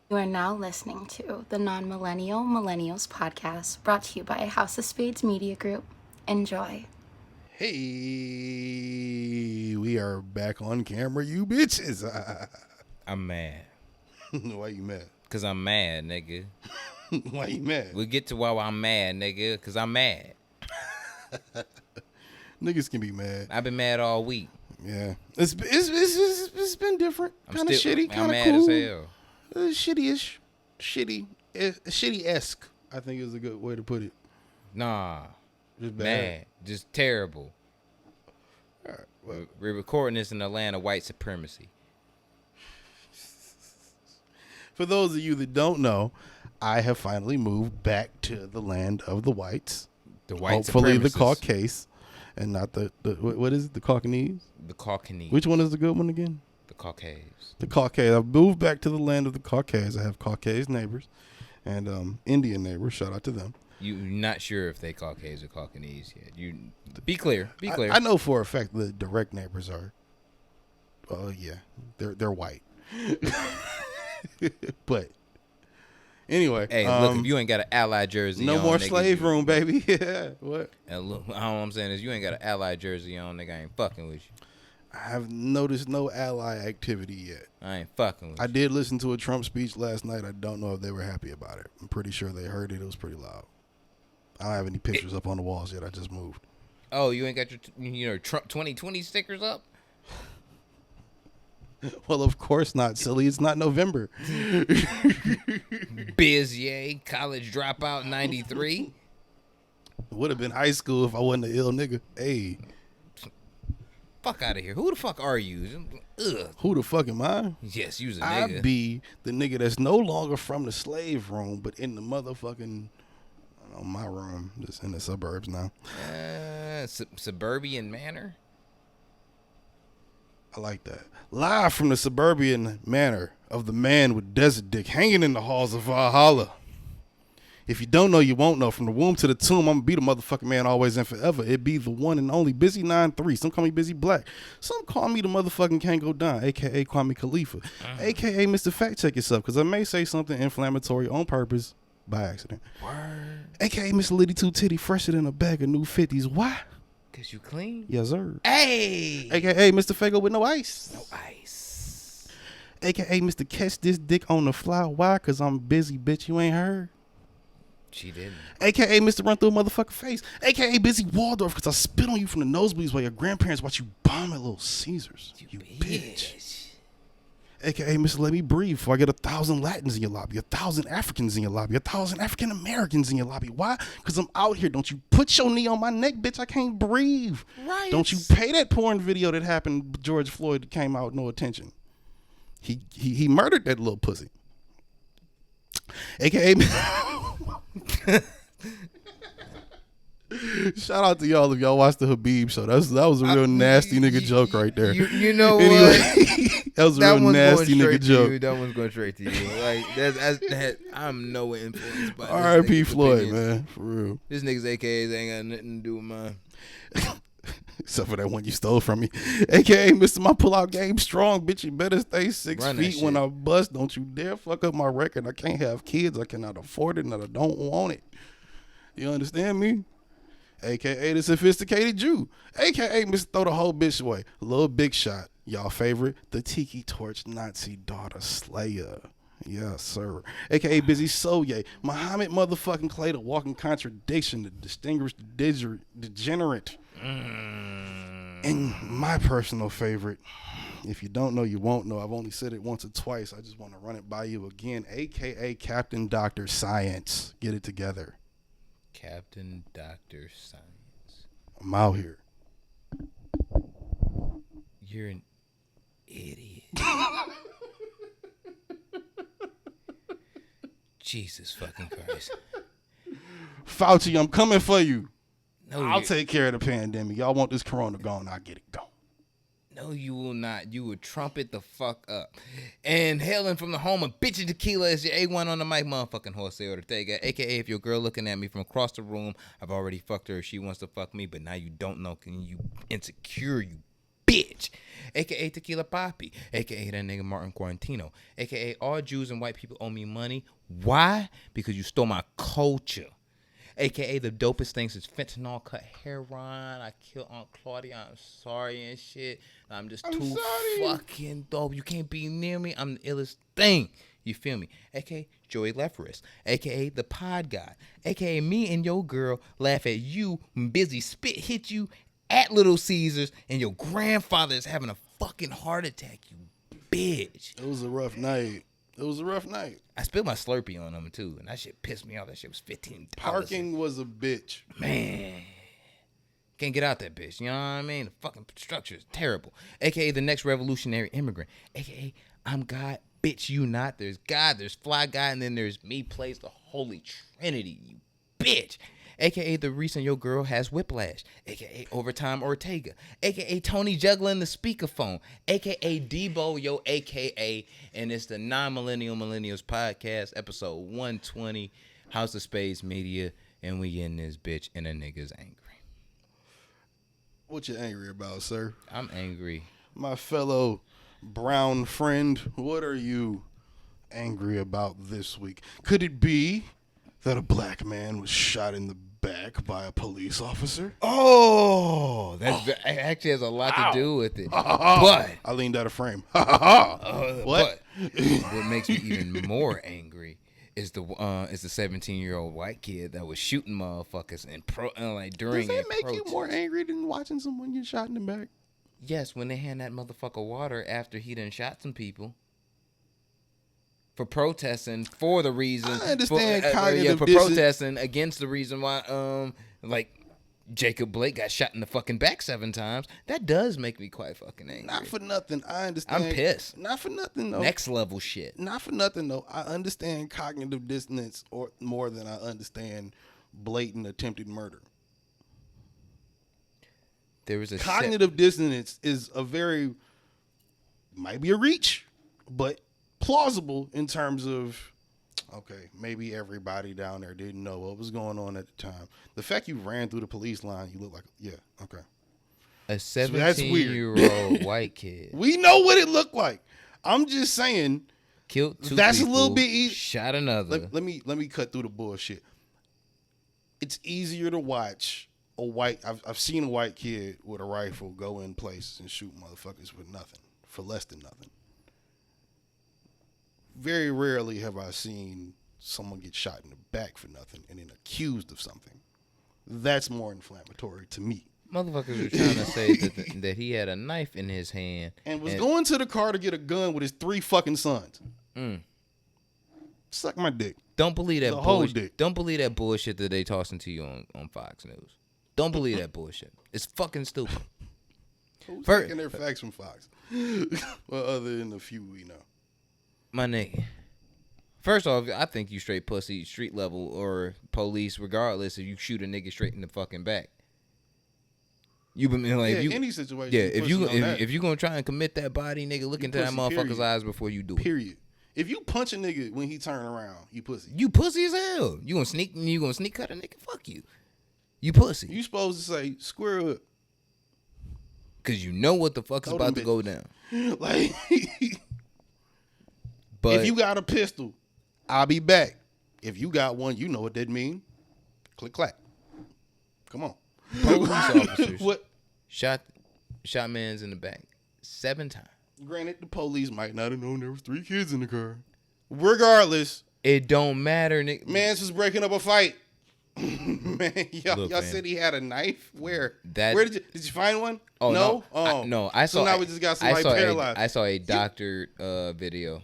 You are now listening to the Non-Millennial Millennials podcast brought to you by House of Spades Media Group. Enjoy. Hey, we are back on camera, you bitches. I'm mad. Why you mad? Cause I'm mad, nigga. Why you mad? We'll get to why I'm mad, nigga. Cause I'm mad. Niggas can be mad. I've been mad all week. Yeah, it's been different. Kind of shitty, I'm kind of mad cool. as hell. Shitty-ish, shitty-esque. I think is a good way to put it. Nah. Just bad. Mad. Just terrible. All right, well, We're recording this in the land of white supremacy. for those of you that don't know, I have finally moved back to the land of the whites. The white Hopefully the supremacists. Caucase, and not the what is it? The Caucanese? The Caucanese. Which one is the good one again? The Caucase. The Caucase. I've moved back to the land of the Caucase. I have Caucase neighbors and Indian neighbors. Shout out to them. You're not sure if they Caucase or Caucanese yet. You be clear. Be clear. I know for a fact the direct neighbors are. Oh yeah, they're white. But anyway, Hey, look, if you ain't got an Allied jersey no on, more nigga, slave room, baby. Yeah, what? And look, all I'm saying is you ain't got an Allied jersey on, nigga. I ain't fucking with you. I have noticed no ally activity yet. I ain't fucking with I you. did listen to a Trump speech last night. I don't know if they were happy about it. I'm pretty sure they heard it. It was pretty loud. I don't have any pictures up on the walls yet. I just moved. Oh, you ain't got your Trump 2020 stickers up? Well, of course not, silly. It's not November. Bizier, college dropout 93. Would have been high school if I wasn't an ill nigga. Hey, Fuck out of here. Who the fuck are you? Ugh. who the fuck am I? Yes, you's a I nigga. be the nigga that's no longer from the slave room, but in the motherfucking my room, just in the suburbs now. Suburban manor? I like that. Live from the suburban manor of the man with desert dick hanging in the halls of Valhalla. If you don't know, you won't know. From the womb to the tomb, I'm gonna be the motherfucking man always and forever. It be the one and only Busy 9-3. Some call me Busy Black. Some call me the motherfucking Can't Go Down, aka Kwame Khalifa, aka Mr. Fact Check Yourself, because I may say something inflammatory on purpose by accident. Word. AKA Mr. Liddy Two Titty, fresher than a bag of new 50s. Why? Cause you clean? Yes, sir. Hey! AKA Mr. Fago with no ice. No ice. AKA Mr. Catch This Dick on the Fly. Why? Because I'm busy, bitch. You ain't heard. She didn't. AKA Mr. Run Through a Motherfucking Face. AKA Busy Waldorf, because I spit on you from the nosebleeds while your grandparents watch you bomb at Little Caesars. You bitch. AKA Mr. Let Me Breathe before I get 1,000 Latins in your lobby, 1,000 Africans in your lobby, 1,000 African Americans in your lobby. Why? Because I'm out here. Don't you put your knee on my neck, bitch. I can't breathe. Right. Don't you pay that porn video that happened, George Floyd, that came out, no attention. He murdered that little pussy. AKA shout out to y'all if y'all watched the Habib show. That was a real nasty nigga joke right there. You know Anyway, what? that was a real nasty nigga To you. joke. That one's going straight to you. Like that. I'm no influenced by this R.I.P. nigga's Floyd, opinions. man, for real. This nigga's AKAs ain't got nothing to do with mine. Except for that one you stole from me. AKA Mr. My Pull-Out Game Strong, bitch. You better stay 6 Run that feet when shit. I bust. Don't you dare fuck up my record. I can't have kids. I cannot afford it, and I don't want it. You understand me? AKA the Sophisticated Jew. AKA Mr. Throw the whole bitch away. Little Big Shot. Y'all favorite? The Tiki Torch Nazi Daughter Slayer. Yes, sir. AKA Busy Soye. Muhammad motherfucking Clay, the walking contradiction, the distinguished degenerate. And my personal favorite, if you don't know, you won't know. I've only said it once or twice. I just want to run it by you again. AKA Captain Dr. Science. Get it together. Captain Dr. Science. I'm out here. You're an idiot. Jesus fucking Christ. Fauci, I'm coming for you. No, I'll you- take care of the pandemic. Y'all want this corona gone, I'll get it gone. No, you will not. You will trumpet the fuck up. And hailing from the home of Bitchy Tequila is your A1 on the mic, motherfucking horse or the Tega. AKA, if your girl looking at me from across the room, I've already fucked her. She wants to fuck me, but now you don't know. Can you insecure, you bitch. AKA Tequila Poppy, AKA that nigga Martin Quarantino, AKA all Jews and white people owe me money. Why? Because you stole my culture. AKA the dopest things is fentanyl cut heroin. I killed Aunt Claudia. I'm sorry and shit. I'm too sorry. fucking dope. You can't be near me. I'm the illest thing. You feel me? AKA Joey Leferis. AKA the pod guy. AKA me and your girl laugh at you when Busy Spit hit you at Little Caesars and your grandfather is having a fucking heart attack, you bitch. It was a rough night. I spilled my Slurpee on them too, and that shit pissed me off. That shit was $15. Parking was a bitch. Man. Can't get out that bitch. You know what I mean? The fucking structure is terrible. AKA the next revolutionary immigrant. AKA I'm God, bitch, you not. There's God, there's Fly Guy, and then there's me plays the Holy Trinity, you bitch. AKA the reason your girl has whiplash. AKA Overtime Ortega. AKA Tony juggling the speakerphone. AKA Debo, yo, AKA. And it's the Non-Millennial Millennials Podcast, episode 120, House of Spades Media. And we in this bitch and a nigga's angry. What you angry about, sir? I'm angry. My fellow brown friend, what are you angry about this week? Could it be that a black man was shot in the back by a police officer? Oh, that actually has a lot to do with it. But I leaned out of frame. what? What makes me even more angry is the 17-year-old white kid that was shooting motherfuckers and during. Does that make you more angry than watching someone get shot in the back? Yes, when they hand that motherfucker water after he done shot some people. For protesting for the reason. I understand cognitive for protesting against the reason why Jacob Blake got shot in the fucking back 7 times. That does make me quite fucking angry. Not for nothing. I understand. I'm pissed. Not for nothing though. Next level shit. Not for nothing though. I understand cognitive dissonance or more than I understand blatant attempted murder. There was a cognitive dissonance is might be a reach, but plausible in terms of, okay, maybe everybody down there didn't know what was going on at the time. The fact you ran through the police line, you look like, yeah, okay. A 17-year-old white kid. We know what it looked like. I'm just saying, killed 2 that's people, a little bit easy. Shot another. Let me cut through the bullshit. It's easier to watch a white. I've seen a white kid with a rifle go in places and shoot motherfuckers with nothing, for less than nothing. Very rarely have I seen someone get shot in the back for nothing and then accused of something. That's more inflammatory to me. Motherfuckers were trying to say that he had a knife in his hand. And was going to the car to get a gun with his 3 fucking sons. Suck my dick. Don't believe that the whole bullshit. dick. Don't believe that bullshit that they tossing to you on Fox News. Don't believe that bullshit. It's fucking stupid. Who's taking their facts from Fox? Well, other than the few we know. My nigga. First off, I think you straight pussy, street level, or police, regardless if you shoot a nigga straight in the fucking back. You been like, any situation. Yeah, if you gonna try and commit that body, nigga, look into that motherfucker's eyes before you do it. Period. If you punch a nigga when he turn around, you pussy. You pussy as hell. You gonna sneak cut a nigga? Fuck you. You pussy. You supposed to say square up. Cause you know what the fuck is about to go down. Like, but if you got a pistol, I'll be back. If you got one, you know what that mean. Click clack. Come on. Police officers What? shot mans in the back 7 times. Granted, the police might not have known there was 3 kids in the car. Regardless, it don't matter, nigga. Mans was breaking up a fight. Man, y'all said he had a knife. Where did you find one? Oh no. No, I saw. So now we just got somebody paralyzed. I saw a doctor video.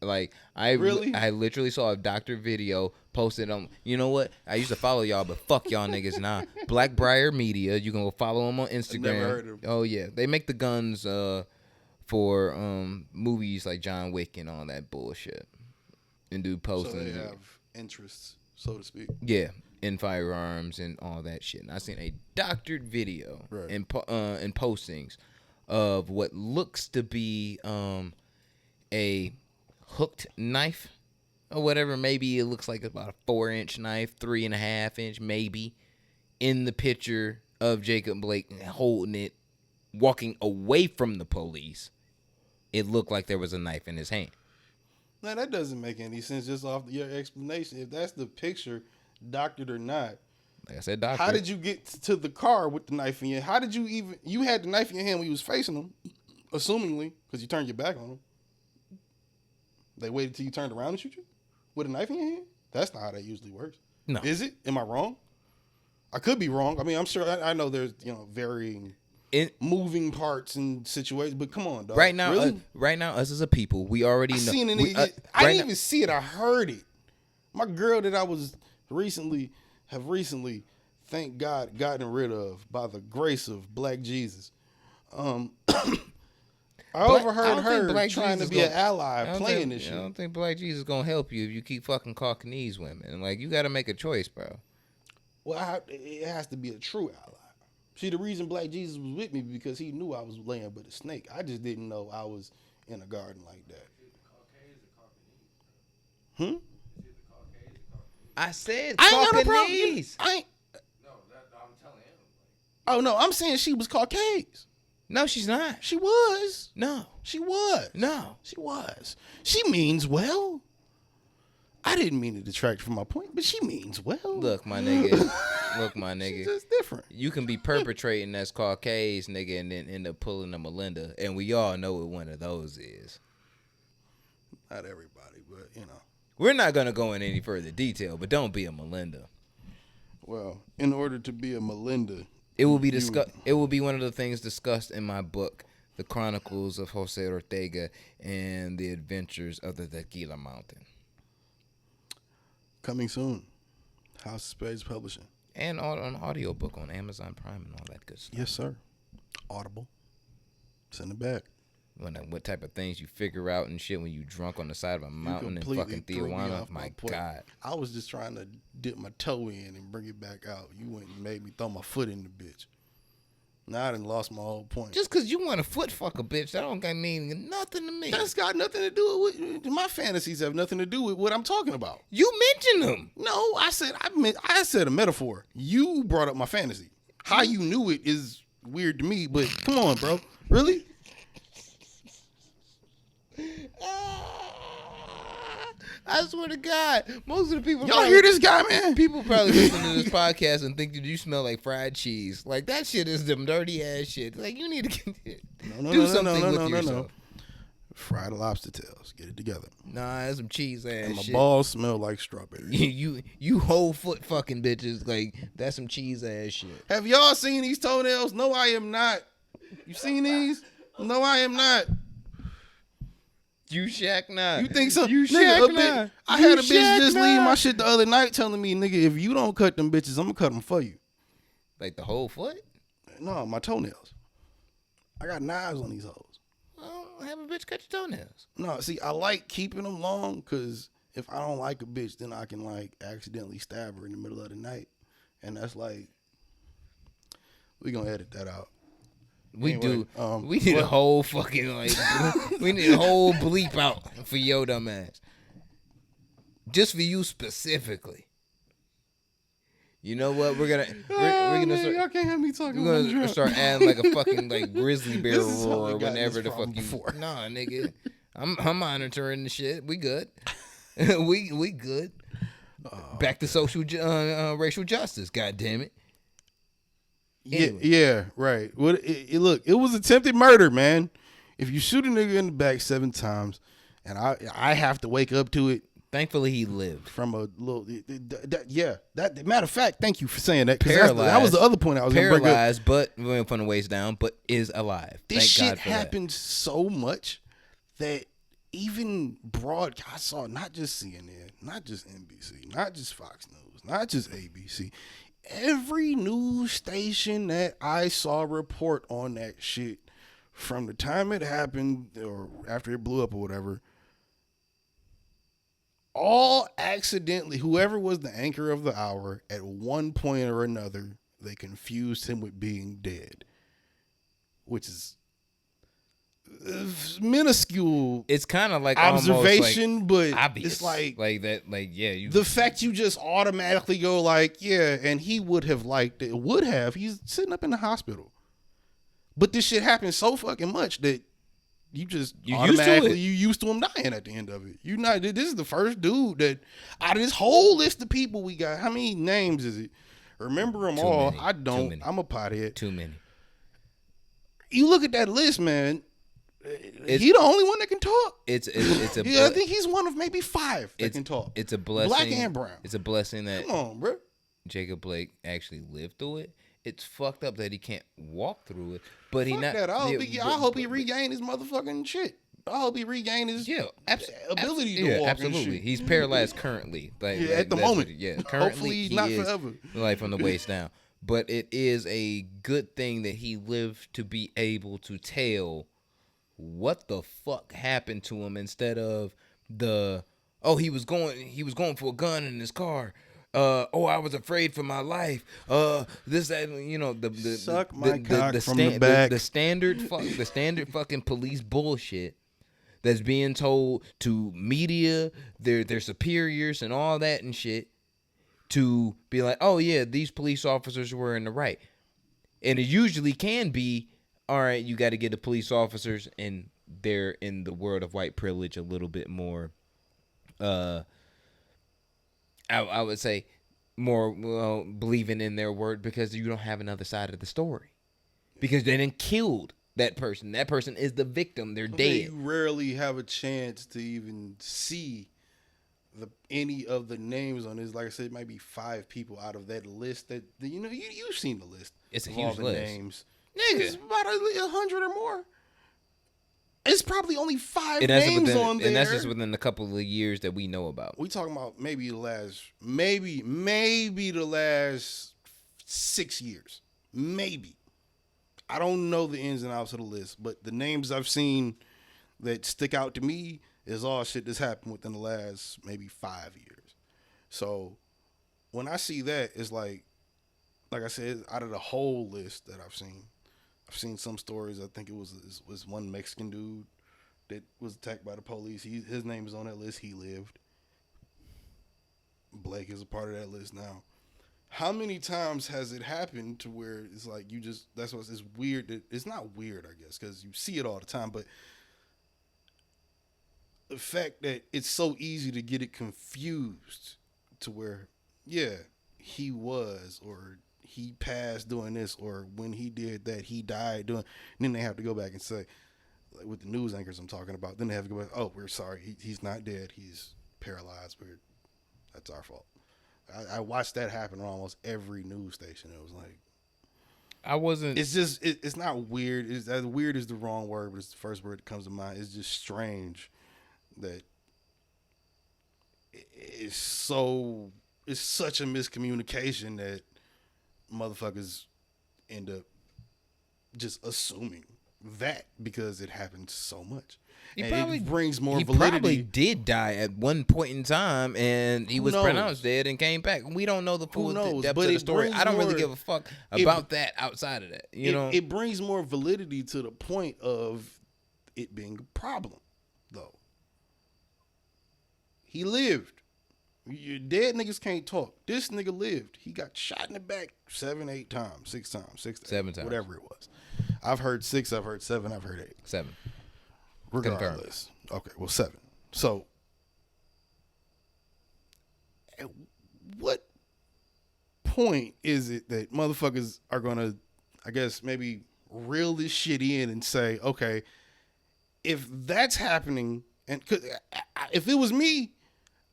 Like I literally saw a doctor video posted on. You know what? I used to follow y'all, but fuck y'all niggas now. Blackbriar Media. You can go follow them on Instagram. Never heard of them. Oh yeah, they make the guns for movies like John Wick and all that bullshit, and do postings. So they have interests, so to speak. Yeah, in firearms and all that shit. And I seen a doctored video and postings of what looks to be a hooked knife or whatever. Maybe it looks like about a 4-inch knife, 3.5 inch, maybe, in the picture of Jacob Blake holding it walking away from the police, it looked like there was a knife in his hand. Now, that doesn't make any sense just off your explanation. If that's the picture, doctored or not, Like I said, doctor. how did you get to the car with the knife in your hand? How did you had the knife in your hand when you was facing them, assumingly, because you turned your back on them. They waited till you turned around and shoot you with a knife in your hand? That's not how that usually works. No. Is it? Am I wrong? I could be wrong. I mean, I'm sure, I know there's, varying moving parts and situations, but come on, dog. Right now, really? Us as a people, we already know. I didn't even see it. I heard it. My girl that I was recently, thank God, gotten rid of by the grace of Black Jesus. I overheard her trying to be an ally playing this shit. I don't think Black Jesus is gonna help you if you keep fucking Caucanese women. Like, you got to make a choice, bro. Well, it has to be a true ally. See, the reason Black Jesus was with me because he knew I was laying with a snake. I just didn't know I was in a garden like that. I said I ain't got no problem. Caucanese. I'm telling him. Oh no, I'm saying she was Caucasian. No, she's not. She was. No. She was. No. She was. She means well. I didn't mean to detract from my point, but she means well. Look, my nigga. She's just different. You can be perpetrating as Caucasian, nigga, and then end up pulling a Melinda, and we all know what one of those is. Not everybody, but We're not gonna go in any further detail, but don't be a Melinda. Well, in order to be a Melinda, it will be It will be one of the things discussed in my book, The Chronicles of Jose Ortega and the Adventures of the Tequila Mountain. Coming soon. House of Spades Publishing. And an audiobook on Amazon Prime and all that good stuff. Yes, sir. Audible. Send it back. What type of things you figure out and shit when you drunk on the side of a mountain in fucking Tijuana. My God. I was just trying to dip my toe in and bring it back out. You went and made me throw my foot in the bitch. Now I done lost my whole point. Just because you want to foot fuck a bitch, that don't mean nothing to me. That's got nothing to do with my fantasies. Have nothing to do with what I'm talking about. You mentioned them. No, I said a metaphor. You brought up my fantasy. How you knew it is weird to me, but come on, bro. Really? I swear to God, most of the people. Y'all hear this guy, man? People probably listen to this podcast and think that you smell like fried cheese. Like, that shit is them dirty ass shit. Like, you need to do something with yourself. Fried lobster tails. Get it together. Nah, that's some cheese ass and my shit. balls smell like strawberry. You whole foot fucking bitches. Like, that's some cheese ass shit. Have y'all seen these toenails? No, I am not. You seen these? No, I am not. You shack nah. You think so? You nigga, shack nah. I had a bitch just leave my shit the other night telling me, nigga, if you don't cut them bitches, I'm gonna cut them for you. Like the whole foot? No, my toenails. I got knives on these hoes. Well, have a bitch cut your toenails. No, see, I like keeping them long because if I don't like a bitch, then I can like accidentally stab her in the middle of the night. And that's like, we gonna edit that out. We need a whole fucking we need a whole bleep out for your dumb ass. Just for you specifically. You know what? We're gonna start. Y'all can't have me talking. We're gonna start adding like a fucking like grizzly bear roar whenever the fuck you. Nah, nigga, I'm monitoring the shit. We good. we good. Back to social racial justice. God damn it. Anyway. Yeah, right. Look, it was attempted murder, man. If you shoot a nigga in the back 7 times, and I have to wake up to it. Thankfully, he lived from a little. That matter of fact, thank you for saying that. Paralyzed. That was the other point I was going to bring up. Paralyzed, but from the waist down, but is alive. This shit happened so much that even I saw not just CNN, not just NBC, not just Fox News, not just ABC. Every news station that I saw report on that shit from the time it happened or after it blew up or whatever, all accidentally, whoever was the anchor of the hour at one point or another, they confused him with being dead, which is minuscule. It's kind of like observation, but obvious. It's like that. Like, yeah, the fact you just automatically go like, yeah, and he would have liked it. Would have. He's sitting up in the hospital, But this shit happens so fucking much that you just You automatically you used to him dying at the end of it. You not. This is the first dude that out of this whole list of people we got. How many names is it? Remember them all? Many. I don't. I'm a pothead. Too many. You look at that list, man. He the only one that can talk. It's a yeah. I think he's one of maybe 5 that can talk. It's a blessing. Black and brown. It's a blessing that Come on, bro. Jacob Blake actually lived through it. It's fucked up that he can't walk through it, but Fuck that. I hope he regained his motherfucking shit. I hope he regained his ability to walk. Absolutely. And shit. He's paralyzed currently. At the moment. Currently, Hopefully he's not is, forever. Like from the waist down. But it is a good thing that he lived to be able to tell what the fuck happened to him instead of he was going for a gun in his car. I was afraid for my life. This, that, the suck my cock from the back. The standard fucking police bullshit that's being told to media, their superiors and all that and shit, to be like, oh yeah, these police officers were in the right, and it usually can be, all right, you got to get the police officers, and they're in the world of white privilege a little bit more. I would say more believing in their word because you don't have another side of the story. Because they done killed that person. That person is the victim. They're dead. You rarely have a chance to even see any of the names on this. Like I said, it might be 5 people out of that list that you've seen the list. It's a of huge all the list. Names. Nigga. It's about 100 or more. It's probably only 5 names on there. And that's just within a couple of years that we know about. We talking about maybe the last 6 years. Maybe. I don't know the ins and outs of the list, but the names I've seen that stick out to me is all shit that's happened within the last maybe 5 years. So when I see that, it's like I said, out of the whole list that I've seen some stories. I think it was one Mexican dude that was attacked by the police. His name is on that list. He lived. Blake is a part of that list now. How many times has it happened to where it's like that's what's it's weird. It's not weird, I guess, because you see it all the time, but the fact that it's so easy to get it confused to where, yeah, he was, or he passed doing this, or when he did that, he died doing. And then they have to go back and say, like with the news anchors I'm talking about, then they have to go back, oh, we're sorry, he's not dead, he's paralyzed. That's our fault. I watched that happen on almost every news station. It was like, I wasn't. It's just it's not weird. Weird is the wrong word, but it's the first word that comes to mind. It's just strange that it's such a miscommunication that motherfuckers end up just assuming that because it happens so much. It brings more validity. He probably did die at one point in time, and he was pronounced dead and came back. We don't know the full depth of the story. I don't really give a fuck about that outside of that. It brings more validity to the point of it being a problem, though. He lived. Your dead niggas can't talk. This nigga lived. He got shot in the back 7, 8 times, 6 times, 7 times, whatever it was. I've heard 6, I've heard 7, I've heard 8. 7. Regardless. Okay, well, 7. So, at what point is it that motherfuckers are gonna, I guess, maybe reel this shit in and say, okay, if that's happening, and if it was me,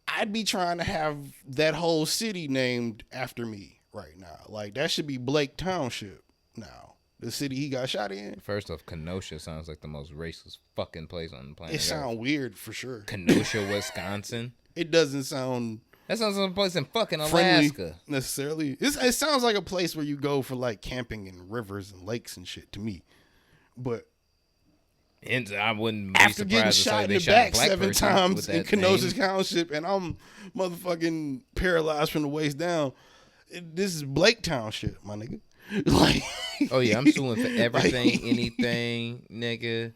I'd be trying to have that whole city named after me right now. Like, that should be Blake Township now. The city he got shot in. First off, Kenosha sounds like the most racist fucking place on the planet. It sounds weird for sure. Kenosha, Wisconsin. It doesn't sound. That sounds like a place in fucking friendly, Alaska. Necessarily. It sounds like a place where you go for like camping in rivers and lakes and shit to me. But and I wouldn't be after getting shot in the back 7 times in Kenosha Township, and I'm motherfucking paralyzed from the waist down. This is Blake Township, my nigga. Like, oh yeah, I'm suing for everything, anything, nigga.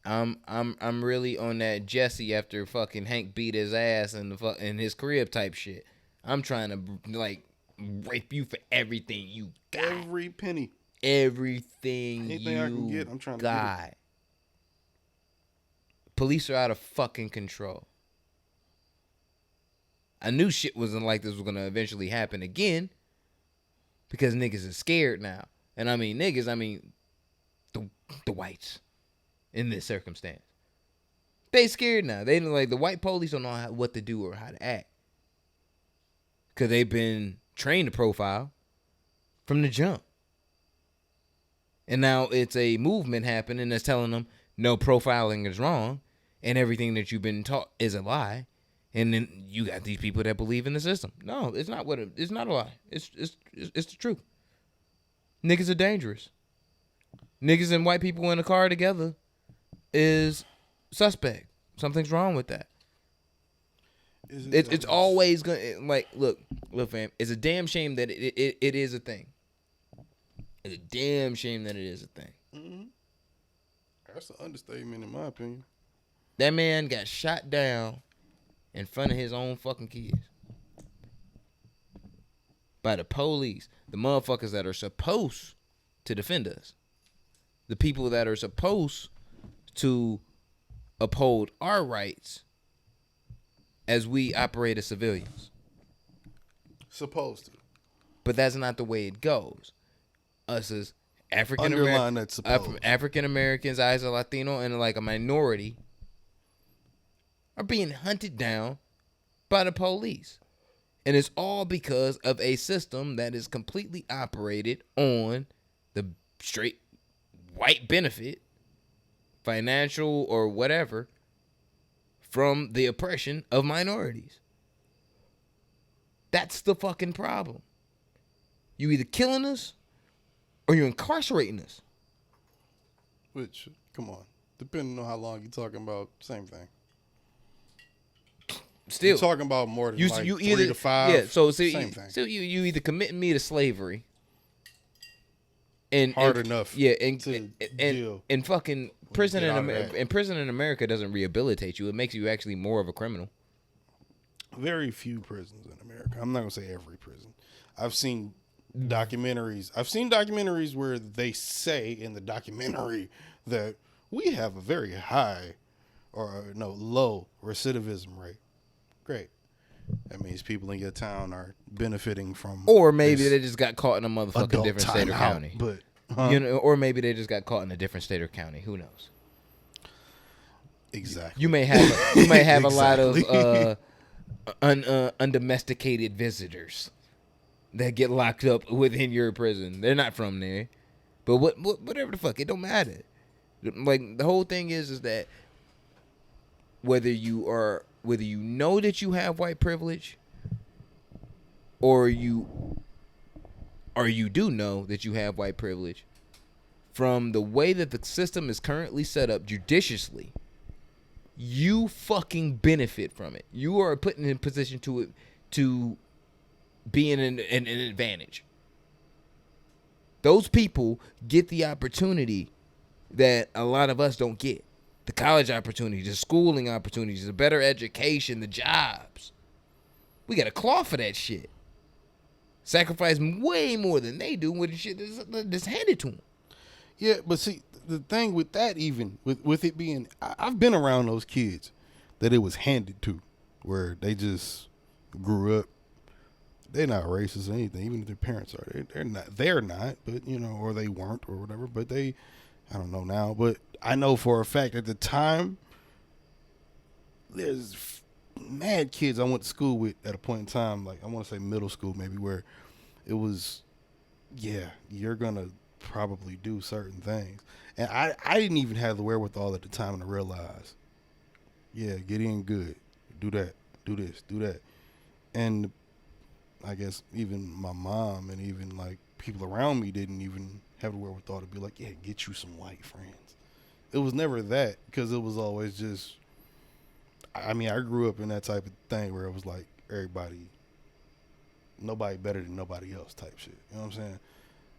I'm really on that Jesse after fucking Hank beat his ass in his crib type shit. I'm trying to like rape you for everything you got. Every penny. everything Anything I can get, I'm trying to get got. Police are out of fucking control. I knew shit wasn't like this was gonna eventually happen again because niggas is scared now. And I mean niggas, I mean the whites in this circumstance. They scared now. They like the white police don't know what to do or how to act. Cause they've been trained to profile from the jump. And now it's a movement happening that's telling them no, profiling is wrong and everything that you've been taught is a lie. And then you got these people that believe in the system. No, it's not it's not a lie. It's the truth. Niggas are dangerous. Niggas and white people in a car together is suspect. Something's wrong with that. It's always gonna like look fam. It's a damn shame that it is a thing. It's a damn shame that it is a thing. Mm-hmm. That's an understatement in my opinion. That man got shot down in front of his own fucking kids by the police, the motherfuckers that are supposed to defend us, the people that are supposed to uphold our rights as we operate as civilians. Supposed to. But that's not the way it goes. Us as African Americans, as a Latino, and like a minority are being hunted down by the police. And it's all because of a system that is completely operated on the straight white benefit, financial or whatever, from the oppression of minorities. That's the fucking problem. You either killing us or you're incarcerating us. Which, come on, depending on how long you're talking about, same thing. Still, you're talking about more than you 3 to 5. Yeah, so same thing. So you either committing me to slavery, and hard enough, yeah, and fucking prison in America doesn't rehabilitate you. It makes you actually more of a criminal. Very few prisons in America. I'm not gonna say every prison. I've seen documentaries where they say in the documentary that we have a very high low recidivism rate. Great. That means people in your town are benefiting from. Or maybe they just got caught in a motherfucking different state or county. But or maybe they just got caught in a different state or county. Who knows? Exactly. You may have a lot of undomesticated visitors that get locked up within your prison. They're not from there, but whatever the fuck, it don't matter. Like the whole thing is that whether you know that you have white privilege, or you do know that you have white privilege, from the way that the system is currently set up judiciously, you fucking benefit from it. You are put in a position to be in an advantage. Those people get the opportunity that a lot of us don't get. The college opportunities, the schooling opportunities, the better education, the jobs. We got to claw for that shit. Sacrifice way more than they do with the shit that's handed to them. Yeah, but see, the thing with that, even with it being, I've been around those kids that it was handed to, where they just grew up. They're not racist or anything, even if their parents are. They're not, but or they weren't or whatever. But I don't know now, but I know for a fact at the time, there's mad kids I went to school with at a point in time, like I want to say middle school maybe, where it was, yeah, you're going to probably do certain things. And I didn't even have the wherewithal at the time to realize, yeah, get in good, do that, do this, do that. And I guess even my mom and even like people around me didn't even have the wherewithal to be like, yeah, get you some white friends. It was never that, because it was always just, I mean, I grew up in that type of thing where it was like nobody better than nobody else type shit. You know what I'm saying?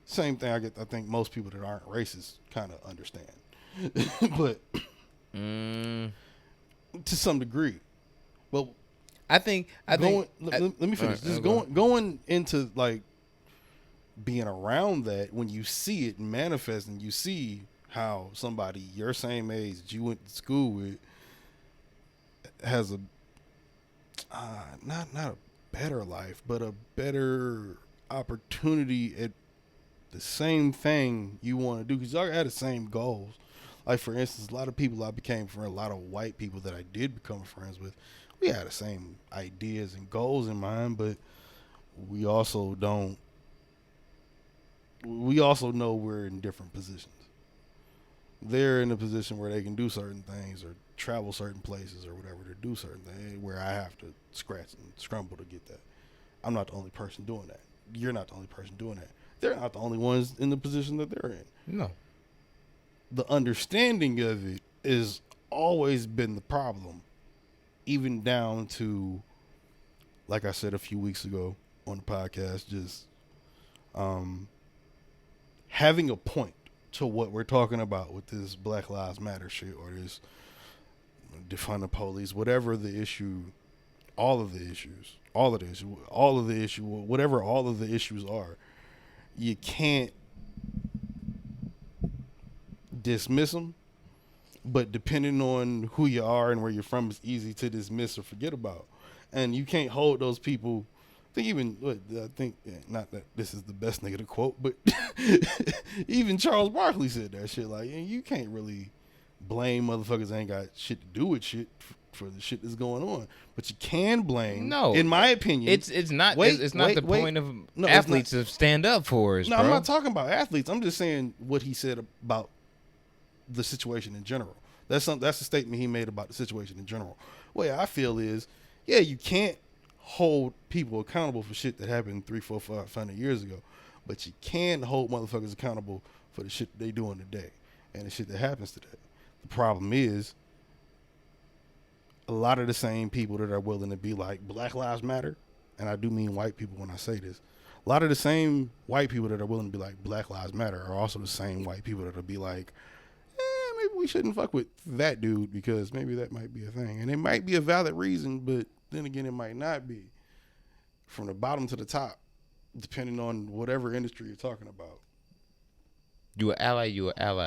Same thing I think most people that aren't racist kind of understand. But to some degree. But I think let me finish. Just going into like being around that, when you see it manifest and you see how somebody your same age that you went to school with has a not a better life, but a better opportunity at the same thing you want to do, because y'all had the same goals. Like, for instance, a lot of people I became friends, a lot of white people that I did become friends with, we had the same ideas and goals in mind, but we also don't. We also know we're in different positions. They're in a position where they can do certain things or travel certain places or whatever to do certain things, where I have to scratch and scramble to get that. I'm not the only person doing that. You're not the only person doing that. They're not the only ones in the position that they're in. No. The understanding of it has always been the problem, even down to, like I said a few weeks ago on the podcast, just having a point to what we're talking about with this Black Lives Matter shit, or this defund the police, whatever the issue, whatever all of the issues are, you can't dismiss them, but depending on who you are and where you're from, it's easy to dismiss or forget about. And you can't hold those people. I think not that this is the best nigga to quote, but even Charles Barkley said that shit. Like, you can't really blame motherfuckers that ain't got shit to do with shit for the shit that's going on. But you can blame. No, in my opinion, it's not the point of athletes to stand up for us. No, bro. I'm not talking about athletes. I'm just saying what he said about the situation in general. That's a statement he made about the situation in general. Way I feel is, yeah, you can't hold people accountable for shit that happened 3, 4, 500 years ago, but you can hold motherfuckers accountable for the shit that they doing today and the shit that happens today. The problem is, a lot of the same people that are willing to be like Black Lives Matter, and I do mean white people when I say this, a lot of the same white people that are willing to be like Black Lives Matter are also the same white people that will be like, maybe we shouldn't fuck with that dude because maybe that might be a thing. And it might be a valid reason, but then again, it might not be. From the bottom to the top, depending on whatever industry you're talking about. You an ally.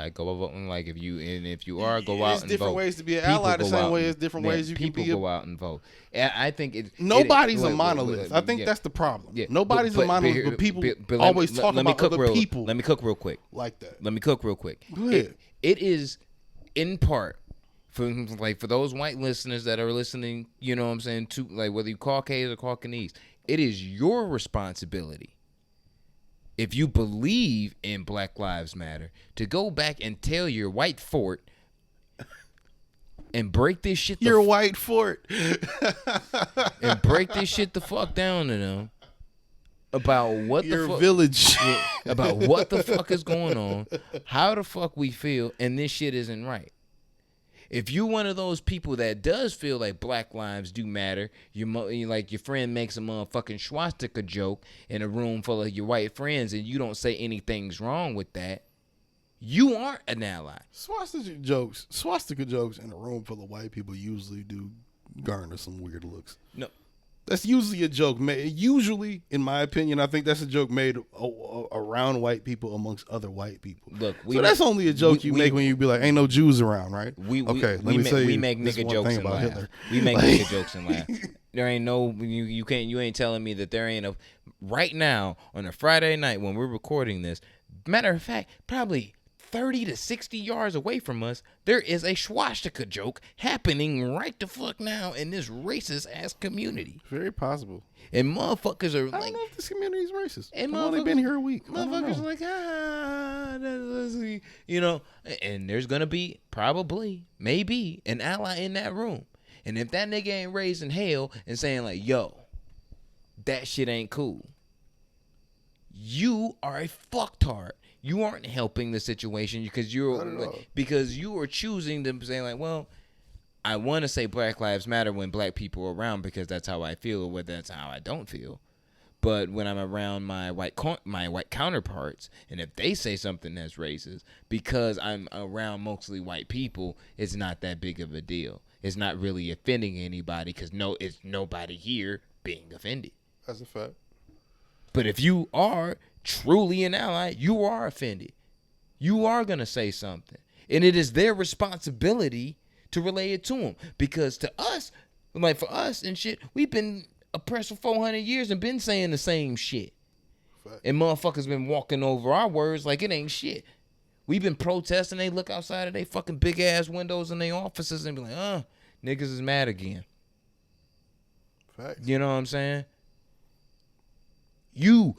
Go out and like if you go out and vote. There's different ways to be an ally. The same way as different ways you can be. People go out and vote. And I think nobody's a monolith. I think that's the problem. Yeah, nobody's a monolith, but people always talk about other people. Let me cook real quick. Like that. Let me cook real quick. Go ahead. It is in part for those white listeners that are listening, you know what I'm saying, to like whether you Caucasian or Caucanese, it is your responsibility, if you believe in Black Lives Matter, to go back and tell your white fort and break this shit. Your white fort. And break this shit the fuck down to them about what your the fuck village. about what the fuck is going on, how the fuck we feel, and this shit isn't right. If you one of those people that does feel like Black lives do matter, like your friend makes a motherfucking swastika joke in a room full of your white friends and you don't say anything's wrong with that, you aren't an ally. Swastika jokes in a room full of white people usually do garner some weird looks. No. That's usually a joke made. Usually, in my opinion, I think that's a joke made around white people amongst other white people. Look, so that's only a joke you make when you be like, "Ain't no Jews around," right? We make nigga jokes and laugh. We make nigga jokes and laugh. There ain't no you ain't telling me that there ain't a right now on a Friday night when we're recording this. Matter of fact, probably 30 to 60 yards away from us, there is a swastika joke happening right the fuck now in this racist ass community. Very possible. And motherfuckers are I don't know if this community is racist. And I've only been here a week. Motherfuckers are like, you know, and there's gonna be probably, maybe, an ally in that room. And if that nigga ain't raising hell and saying like, yo, that shit ain't cool, you are a fucktard. You aren't helping the situation because you are choosing to say like, well, I want to say Black Lives Matter when black people are around because that's how I feel, or whether that's how I don't feel. But when I'm around my white counterparts, and if they say something that's racist, because I'm around mostly white people, it's not that big of a deal. It's not really offending anybody because it's nobody here being offended. That's a fact. But if you are truly an ally, you are offended. You are going to say something. And it is their responsibility to relay it to them. Because to us, like for us and shit, we've been oppressed for 400 years and been saying the same shit. Fact. And motherfuckers been walking over our words like it ain't shit. We've been protesting. They look outside of they fucking big ass windows in their offices and be like, niggas is mad again. Fact. You know what I'm saying? You,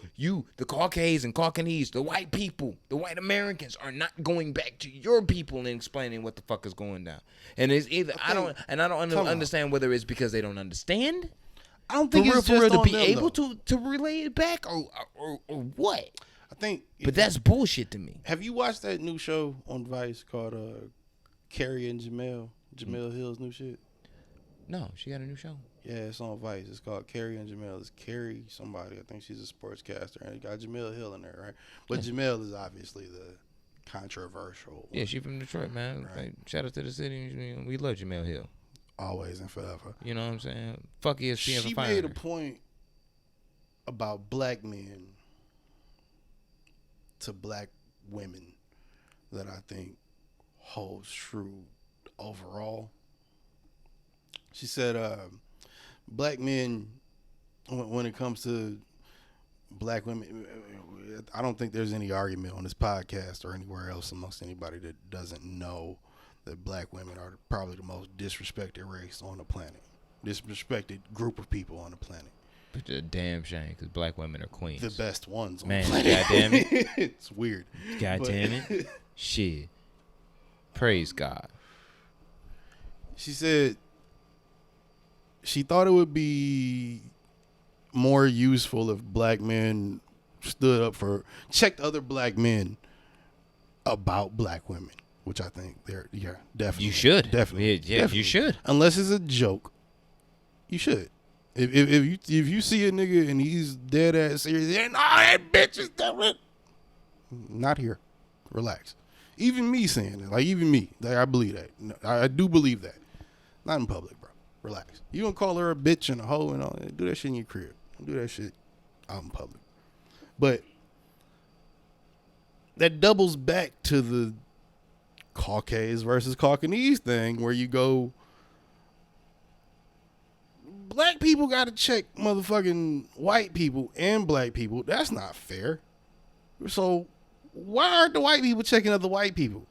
the Caucasians and Caucanese, the white people, the white Americans are not going back to your people and explaining what the fuck is going down. And it's either I don't understand whether it's because they don't understand. I don't think it's for real just to on be them, able though. to relay it back or what. I think, but that's bullshit to me. Have you watched that new show on Vice called Carrie and Jamel Hill's new shit? No, she got a new show. Yeah, it's on Vice. It's called Carrie and Jamel. It's Carrie somebody. I think she's a sportscaster. And it got Jamel Hill in there, right? But Jamel is obviously the controversial one. Yeah, she from Detroit, man. Right. Like, shout out to the city. We love Jamel Hill. Always and forever. You know what I'm saying? Fuck ESPN She for firing made a her. point about black men to black women that I think holds true overall. She said, black men, when it comes to black women, I don't think there's any argument on this podcast or anywhere else amongst anybody that doesn't know that black women are probably the most disrespected race on the planet. Disrespected group of people on the planet. But a damn shame, because black women are queens. The best ones on Man, the planet. goddamn it. It's weird. God damn it. Shit. Praise God. She said she thought it would be more useful if black men stood up for, checked other black men about black women, which I think definitely. You should. Definitely. Yeah, definitely. you should. Unless it's a joke, you should. If you see a nigga and he's dead ass serious, and that bitch is different. Not here. Relax. Even me saying it, like even me, like I believe that. I do believe that. Not in public, bro. Relax. You gonna call her a bitch and a hoe and all that? Do that shit in your crib. Don't do that shit out in public. But that doubles back to the Caucasians versus Caucanese thing, where you go, black people got to check motherfucking white people and black people. That's not fair. So why aren't the white people checking other white people?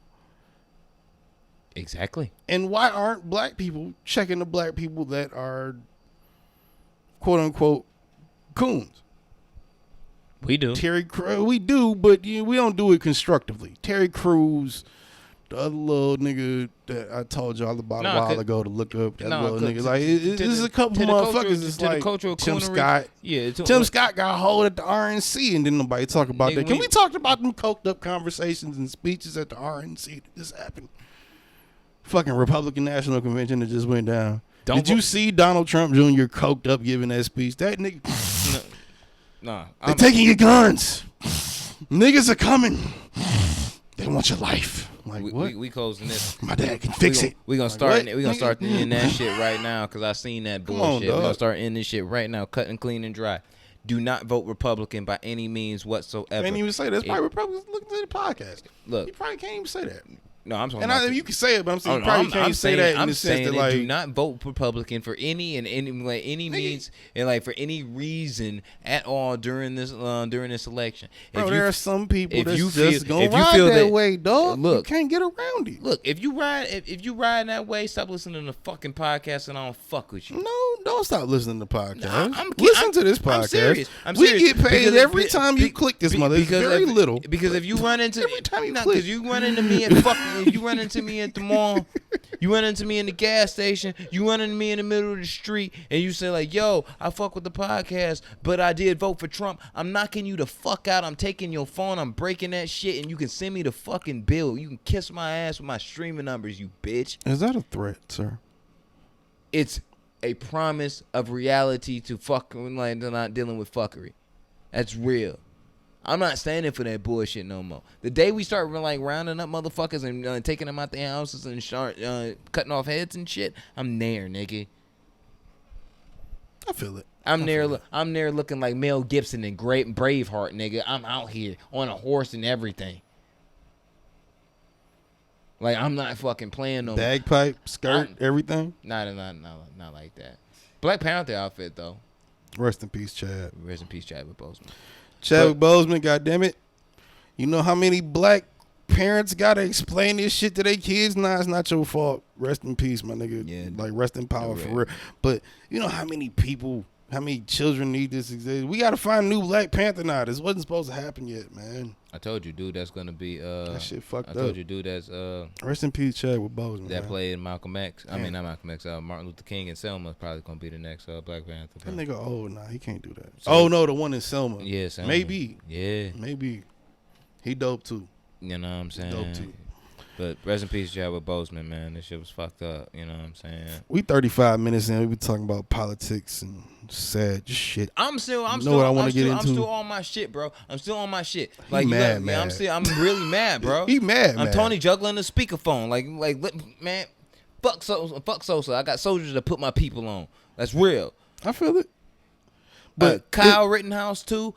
Exactly. And why aren't black people checking the black people that are quote unquote coons? We do. Terry Crews, we do, but we don't do it constructively. Terry Crews, the other little nigga that I told y'all about a while ago to look up, that little nigga. Like, this is a couple motherfuckers. It's like Tim Scott. Yeah, Tim Scott got hold at the RNC and didn't nobody talk about that. Can we talk about them coked up conversations and speeches at the RNC that just happened? Fucking Republican National Convention that just went down. Did you see Donald Trump Jr. coked up giving that speech? That nigga. Nah. They're taking your guns. Niggas are coming. They want your life. Like, what? We closing this. My dad can fix it. We gonna start. We gonna start ending that shit right now because I seen that bullshit. We gonna start ending this shit right now, cut and clean and dry. Do not vote Republican by any means whatsoever. Can't even say that. That's probably Republicans looking at the podcast. Look, you probably can't even say that. No, I'm talking. And you can say it, but I'm saying you probably can't say that in the sense that, like, do not vote Republican for any means and like for any reason at all during this election. Bro, there are some people that just gonna ride that way, dog. Look, you can't get around it. Look, if you ride that way, stop listening to fucking podcasts and I don't fuck with you. No, don't stop listening to podcasts. No, Listen to this podcast. I'm serious. We get paid every time you click this mother. It's very little. Because if you run into every time you click, because you run into me at fucking. You run into me at the mall, you run into me in the gas station, you run into me in the middle of the street, and you say like, yo, I fuck with the podcast, but I did vote for Trump. I'm knocking you the fuck out. I'm taking your phone. I'm breaking that shit, and you can send me the fucking bill. You can kiss my ass with my streaming numbers, you bitch. Is that a threat, sir? It's a promise of reality to fucking like not dealing with fuckery. That's real. I'm not standing for that bullshit no more. The day we start like rounding up motherfuckers and taking them out their houses and start cutting off heads and shit, I'm there, nigga. I feel it. I'm there looking like Mel Gibson and Great Braveheart, nigga. I'm out here on a horse and everything. Like, I'm not fucking playing no Bagpipe, skirt, everything. Not like that. Black Panther outfit though. Rest in peace, Chad. Rest in peace, Chadwick Boseman. Chadwick Boseman, goddammit. You know how many black parents gotta explain this shit to their kids? Nah, it's not your fault. Rest in peace, my nigga. Yeah, like, rest in power for real. But you know how many people, how many children need this? We gotta find a new Black Panther now. This wasn't supposed to happen yet, man. I told you, dude, that's gonna be that shit fucked up. I told you, dude, that's rest in peace, Chadwick Boseman. That played in Malcolm X. I mean, not Malcolm X. Martin Luther King and Selma is probably gonna be the next Black Panther. That nigga, nah, he can't do that. So, no, the one in Selma. Yeah, Selma. Maybe. Yeah. Maybe. He dope too. You know what I'm saying? Dope too. But rest in peace, Chadwick Boseman, man. This shit was fucked up. You know what I'm saying? We 35 minutes in. We been talking about politics and sad shit. I'm still on my shit, bro. I'm still on my shit. Like, mad. I'm really mad, bro. He mad. I'm Tony juggling the speakerphone. Man, fuck Sosa. I got soldiers to put my people on. That's real. I feel it. But Kyle Rittenhouse too.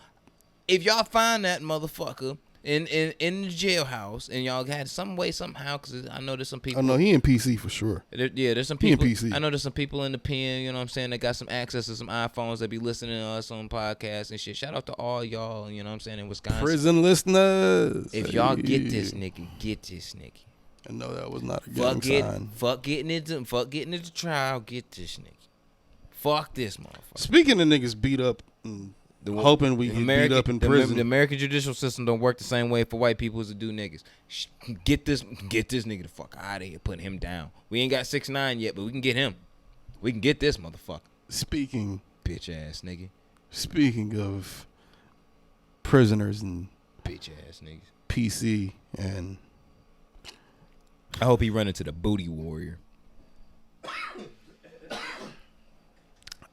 If y'all find that motherfucker in the jailhouse and y'all had some way somehow, because I know there's some people. I know he in PC for sure. There's some people. He in PC. I know there's some people in the pen. You know what I'm saying? They got some access to some iPhones that be listening to us on podcasts and shit. Shout out to all y'all. You know what I'm saying, in Wisconsin. Prison listeners. If y'all get this nigga, get this nigga. I know that was not a good sign. Fuck getting into trial. Get this nigga. Fuck this motherfucker. Speaking of niggas beat up. Hoping we get beat up in prison. The American judicial system don't work the same way for white people as it do niggas. Get this nigga the fuck out of here. Put him down. We ain't got 6ix9ine yet, but we can get him. We can get this motherfucker. Bitch ass nigga. Speaking of prisoners and bitch ass niggas. PC and I hope he run into the booty warrior.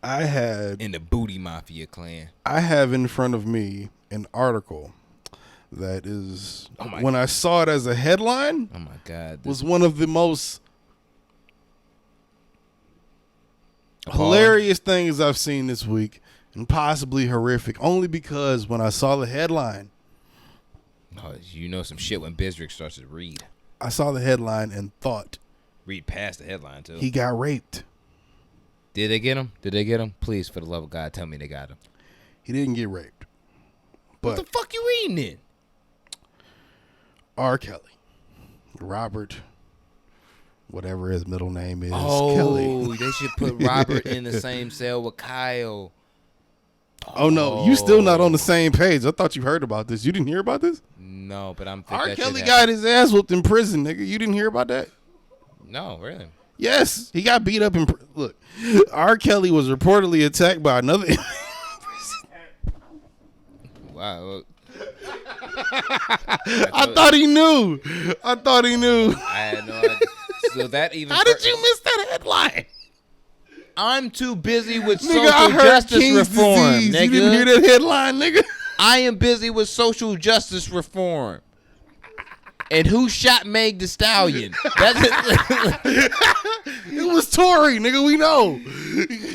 I had in the Booty Mafia clan. I have in front of me an article that is when I saw it as a headline. Oh my God! Was one of the most hilarious things I've seen this week, and possibly horrific. Only because when I saw the headline, you know some shit when Bizrick starts to read. I saw the headline and thought, read past the headline too. He got raped. Did they get him? Please, for the love of God, tell me they got him. He didn't get raped. But what the fuck you reading it? R. Kelly. Robert, whatever his middle name is. Kelly. They should put Robert in the same cell with Kyle. Oh, no. You still not on the same page. I thought you heard about this. You didn't hear about this? No, but I'm thinking R. Kelly got his ass whooped in prison, nigga. You didn't hear about that? No, really? Yes, he got beat up in look. R. Kelly was reportedly attacked by another. Wow. I thought he knew. I had no idea. So that even. How did you miss that headline? I'm too busy with social justice reform, disease. nigga. You didn't hear that headline, nigga? I am busy with social justice reform. And who shot Meg the Stallion? It was Tory, nigga. We know.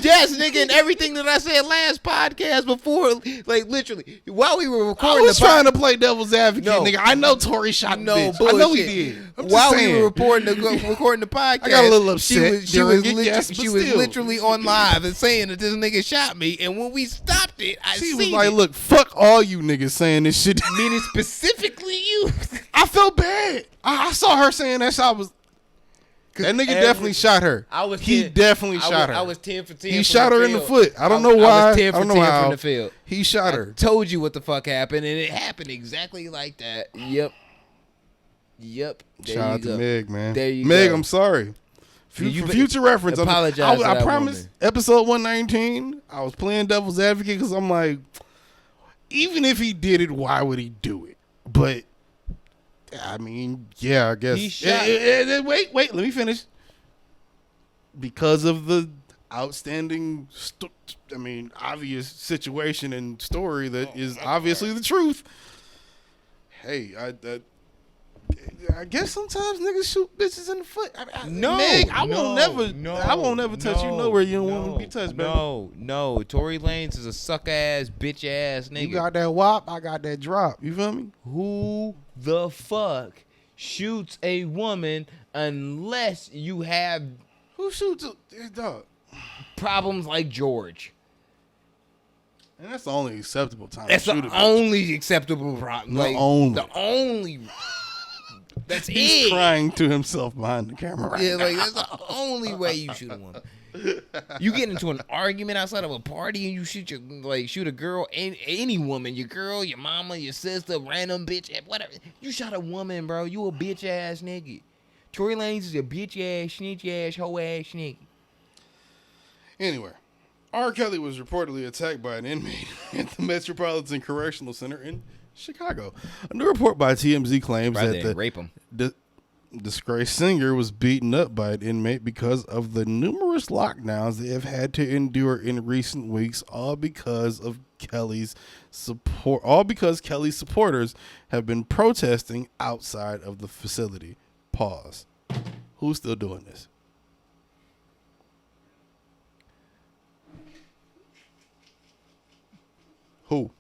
Yes, nigga. And everything that I said last podcast before, like literally, while we were recording, I was trying to play devil's advocate, nigga. I know Tory shot the bitch. Bullshit. I know he did. While we were recording the podcast, I got a little upset. She was literally on live and saying that this nigga shot me. And when we stopped it, she was like, "Look, fuck all you niggas saying this shit." Meaning specifically you. I felt bad. I saw her saying that. So I was. That nigga definitely shot her. He definitely shot her. I was 10 for 10. He shot her in the foot. I don't know why. I was 10 for 10 from the field. He shot her. Told you what the fuck happened, and it happened exactly like that. Yep. Shout out to Meg, man. There you Meg, go. I'm sorry. For future reference, apologize. I promise. Episode 119, I was playing devil's advocate because I'm like, even if he did it, why would he do it? But. I mean, yeah, I guess. He shot. Wait, let me finish. Because of the outstanding, obvious situation and story that is obviously the truth. Hey, I guess sometimes niggas shoot bitches in the foot. No, Meg, I no, won't never touch you nowhere you don't want to be touched, baby. No. Tory Lanez is a suck ass, bitch ass nigga. You got that wop, I got that drop. You feel me? Who the fuck shoots a woman unless you have Who shoots a dog? problems like George? And that's the only acceptable time That's to shoot the a bitch. only acceptable problem. The only. That's He's it. crying to himself behind the camera right Yeah, now. like that's the only way you shoot a woman. You get into an argument outside of a party and you shoot a girl, any woman, your girl, your mama, your sister, random bitch, whatever. You shot a woman, bro. You a bitch ass nigga. Tory Lanez is a bitch ass, snitch ass, hoe ass nigga. Anyway, R. Kelly was reportedly attacked by an inmate at the Metropolitan Correctional Center in Chicago. A new report by TMZ claims that the rape him. Disgraced singer was beaten up by an inmate because of the numerous lockdowns they have had to endure in recent weeks, all because Kelly's supporters have been protesting outside of the facility. Pause. Who's still doing this? Who?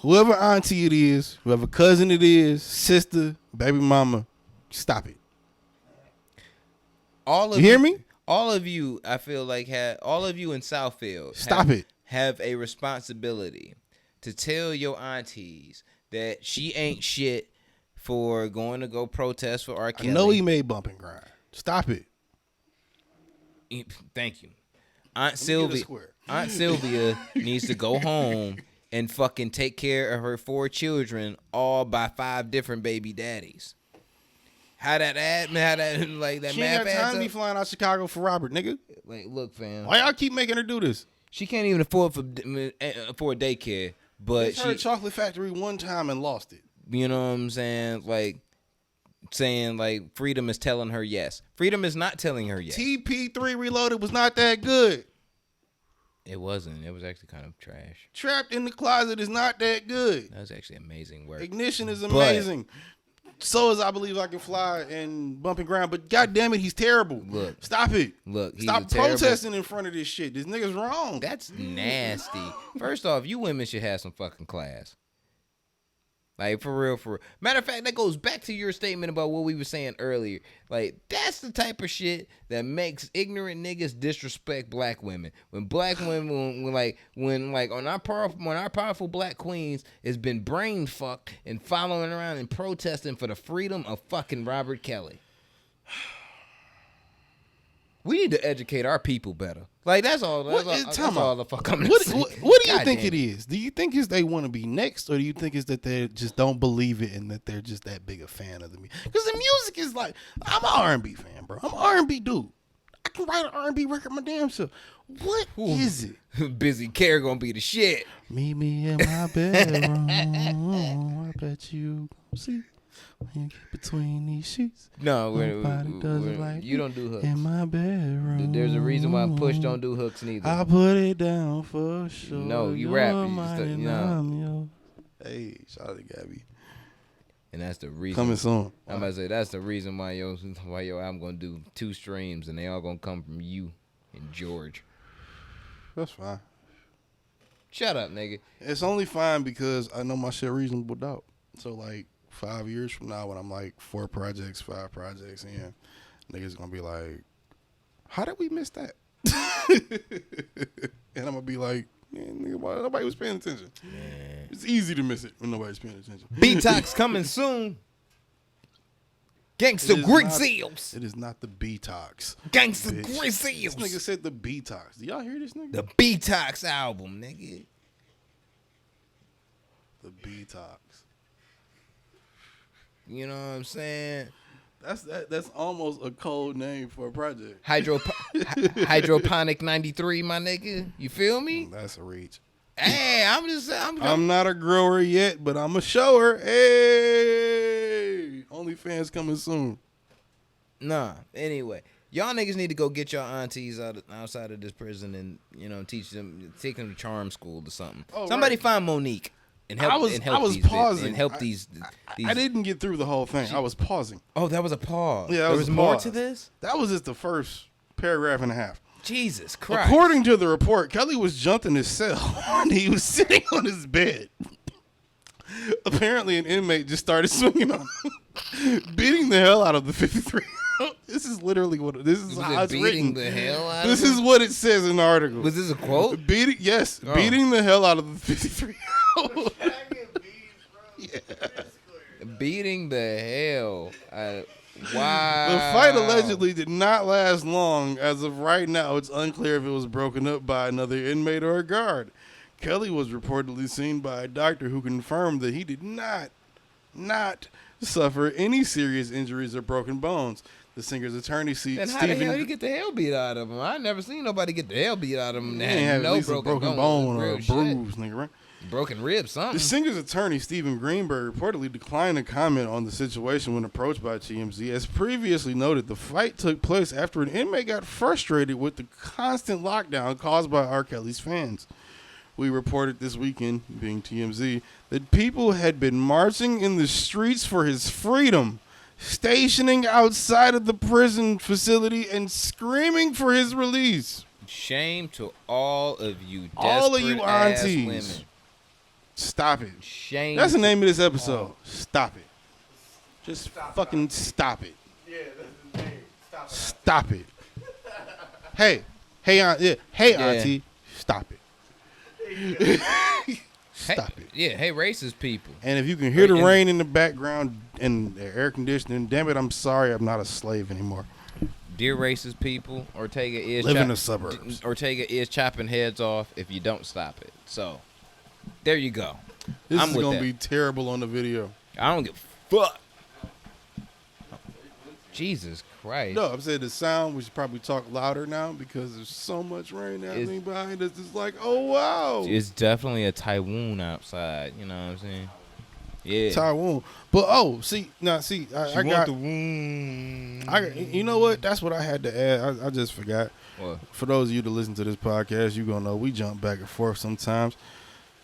Whoever auntie it is, whoever cousin it is, sister, baby mama, stop it. All of you hear me? All of you, I feel like, all of you in Southfield have a responsibility to tell your aunties that she ain't shit for going to go protest for R. Kelly. I know he made bump and grind. Stop it. Thank you. Aunt Sylvia needs to go home and fucking take care of her 4 children, all by 5 different baby daddies. How that like that she math ain't got time adds to be up? flying out Chicago for Robert, nigga. Like, look, fam. Why y'all keep making her do this? She can't even afford for daycare, but she chocolate factory one time and lost it. You know what I'm saying? Saying Freedom is telling her yes. Freedom is not telling her yes. TP3 Reloaded was not that good. It wasn't. It was actually kind of trash. Trapped in the Closet is not that good. That was actually amazing work. Ignition is amazing. So is I Believe I Can Fly and Bumping Ground. But goddamn it, he's terrible. Look. Stop it. Look. Stop protesting in front of this shit. This nigga's wrong. That's nasty. First off, you women should have some fucking class. Like, for real. Matter of fact, that goes back to your statement about what we were saying earlier. Like, that's the type of shit that makes ignorant niggas disrespect black women. When black women, when our powerful black queens has been brain fucked and following around and protesting for the freedom of fucking Robert Kelly. We need to educate our people better. Like, that's all. That's all the fuck I'm saying. What do you think it is? Do you think it's they want to be next, or do you think it's that they just don't believe it and that they're just that big a fan of the music? Because the music is like, I'm an R&B fan, bro. I'm an R&B dude. I can write an R&B record my damn self. What is it? Busy Care gonna be the shit. Meet me in my bedroom. I bet you see. When you get between these sheets. No, you don't do hooks. In my bedroom. There's a reason why Push don't do hooks neither. I put it down for sure. No, you rap. No. Hey, shout out to Gabby. And that's the reason. Coming soon. I'm about to say that's the reason why your album gonna do 2 streams and they all gonna come from you and George. That's fine. Shut up, nigga. It's only fine because I know my shit reasonable doubt. So like 5 years from now, when I'm like 5 projects in, niggas gonna be like, how did we miss that? And I'm gonna be like, man, nigga, why nobody was paying attention? Man. It's easy to miss it when nobody's paying attention. B-Tox coming soon. Gangsta Grizzles. It is not the B-Tox. Gangsta Grizzles. This nigga said the B-Tox. Do y'all hear this nigga? The B-Tox album, nigga. The B-Tox. You know what I'm saying? That's almost a code name for a project. Hydroponic 93, my nigga. You feel me? That's a reach. Hey, I'm not a grower yet, but I'm a shower. Hey, OnlyFans coming soon. Nah. Anyway, y'all niggas need to go get your aunties outside of this prison and take them to charm school or something. Somebody find Monique And help, I was these pausing. and help these. I didn't get through the whole thing. I was pausing. Oh, that was a pause. Yeah, there was more pause. to this. That was just the first paragraph and a half. Jesus Christ! According to the report, Kelly was jumped in his cell and he was sitting on his bed. Apparently, an inmate just started swinging on him, beating the hell out of the 53. This is literally what this is. How it's beating written. the hell out This of him? is what it says in the article. Was this a quote? Beating the hell out of the 53. Beating the hell. Wow. The fight allegedly did not last long. As of right now, it's unclear if it was broken up by another inmate or a guard. Kelly was reportedly seen by a doctor who confirmed that he did not suffer any serious injuries or broken bones. The singer's attorney, Then how the hell you get the hell beat out of him? I never seen nobody get the hell beat out of him. That had no broken bone or a bruise, nigga, right? Broken ribs, something. The singer's attorney, Stephen Greenberg, reportedly declined to comment on the situation when approached by TMZ. As previously noted, the fight took place after an inmate got frustrated with the constant lockdown caused by R. Kelly's fans. We reported this weekend, being TMZ, that people had been marching in the streets for his freedom, stationing outside of the prison facility and screaming for his release. Shame to all of you all of you desperate-ass aunties. women. Stop it. Shame. That's the name of this episode. Stop it. Just fucking stop it. Yeah, that's the name. Stop it. Hey, auntie, stop it. Stop it. Yeah, hey, racist people. And if you can hear the rain in the background and the air conditioning, damn it, I'm sorry, I'm not a slave anymore. Dear racist people, Ortega is Live in the suburbs. Ortega is chopping heads off if you don't stop it. So, there you go. This I'm is with going to that. be terrible on the video. I don't give a fuck. Jesus Christ. No, I'm saying the sound, we should probably talk louder now because there's so much rain happening behind us. It's like, oh, wow. It's definitely a Taiwan outside. You know what I'm saying? Yeah. Taiwan. But, I got the wound. you know what? That's what I had to add. I just forgot. What? For those of you that listen to this podcast, you're going to know we jump back and forth sometimes.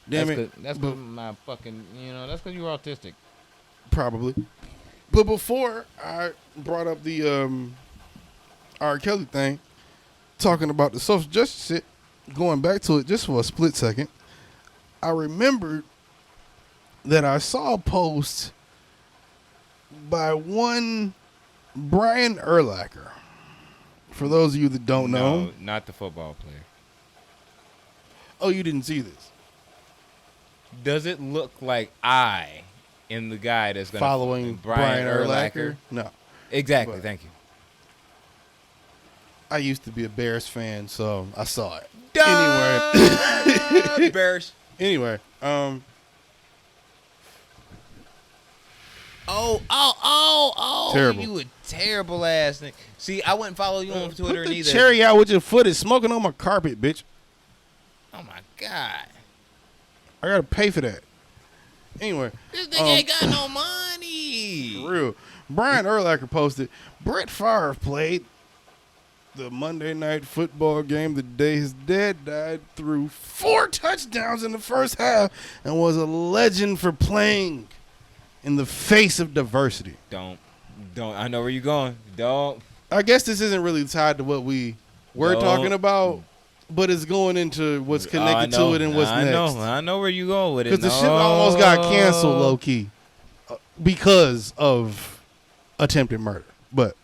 Damn it. That's because my fucking, that's because you're autistic. Probably. But before I brought up the R. Kelly thing, talking about the social justice shit, going back to it just for a split second, I remembered that I saw a post by one Brian Urlacher. For those of you that don't know. No, not the football player. Oh, you didn't see this? Does it look like I am the guy that's going to Following Brian Urlacher? No. Exactly. But Thank you. I used to be a Bears fan, so I saw it. Anyway. Bears. Anyway, Oh, Terrible. you a terrible ass nigga. See, I wouldn't follow you on Twitter put the neither. cherry out with your foot. It's smoking on my carpet, bitch. Oh my God. I gotta pay for that. Anyway, This nigga ain't got no money. for real. Brian Urlacher posted, Brett Favre played the Monday Night Football game the day his dad died, threw 4 touchdowns in the first half, and was a legend for playing in the face of diversity. Don't. I know where you're going. Don't. I guess this isn't really tied to what we were No. talking about, but it's going into what's connected to it and what's next. I know where you going with it. Because the shit almost got canceled low key because of attempted murder. But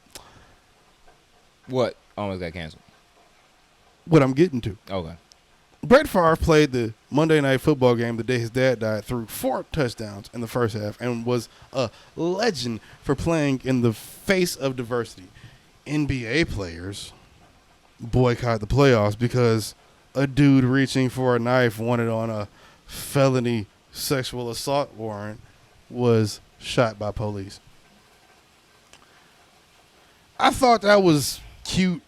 What? Almost got canceled. what I'm getting to, Okay. Brett Favre played the Monday Night Football game the day his dad died, threw 4 touchdowns in the first half, and was a legend for playing in the face of diversity. NBA players boycott the playoffs because a dude reaching for a knife wanted on a felony sexual assault warrant was shot by police. I thought that was cute.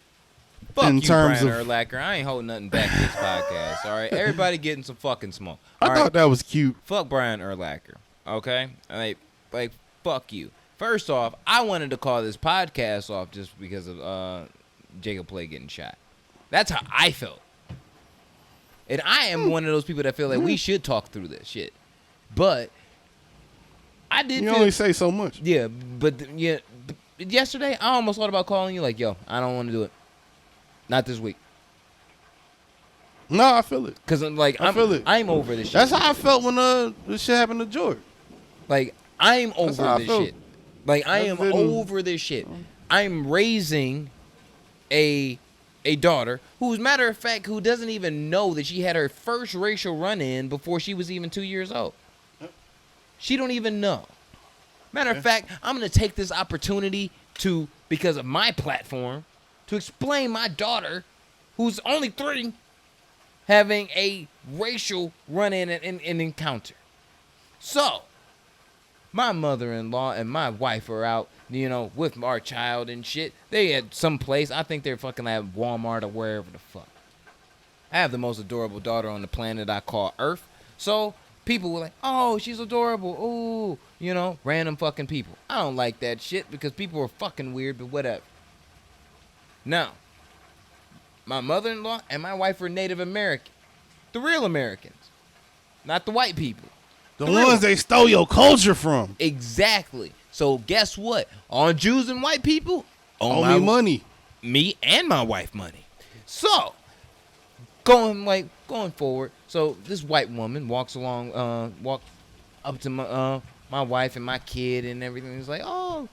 Fuck in you, terms Brian of- Urlacher. I ain't holding nothing back this podcast. All right, everybody getting some fucking smoke. I All thought right? that was cute. Fuck Brian Urlacher. Okay, like fuck you. First off, I wanted to call this podcast off just because of Jacob Play getting shot. That's how I felt. And I am one of those people that feel like we should talk through this shit. But I did. You feel, only say so much. Yeah, but yesterday I almost thought about calling you like, yo, I don't want to do it. Not this week. No, I feel it. Cause I feel it. I'm over this shit. That's how I felt when this shit happened to George. Like I'm That's how over I this felt. shit. Like I am over this shit. I'm raising a daughter who's matter of fact who doesn't even know that she had her first racial run-in before she was even 2 years old. She don't even know. Matter of fact, I'm gonna take this opportunity to, because of my platform, to explain my daughter, who's only 3, having a racial run-in and encounter. So, my mother-in-law and my wife are out, with our child and shit. They at some place. I think they're fucking at Walmart or wherever the fuck. I have the most adorable daughter on the planet I call Earth. So, people were like, oh, she's adorable. Ooh, random fucking people. I don't like that shit because people are fucking weird, but whatever. Now, my mother-in-law and my wife are Native American. The real Americans. Not the white people. The ones they stole your culture from. Exactly. So guess what? All Jews and white people owe me money. Me and my wife money. So going forward. So this white woman walks up to my wife and my kid and everything. It's like, oh,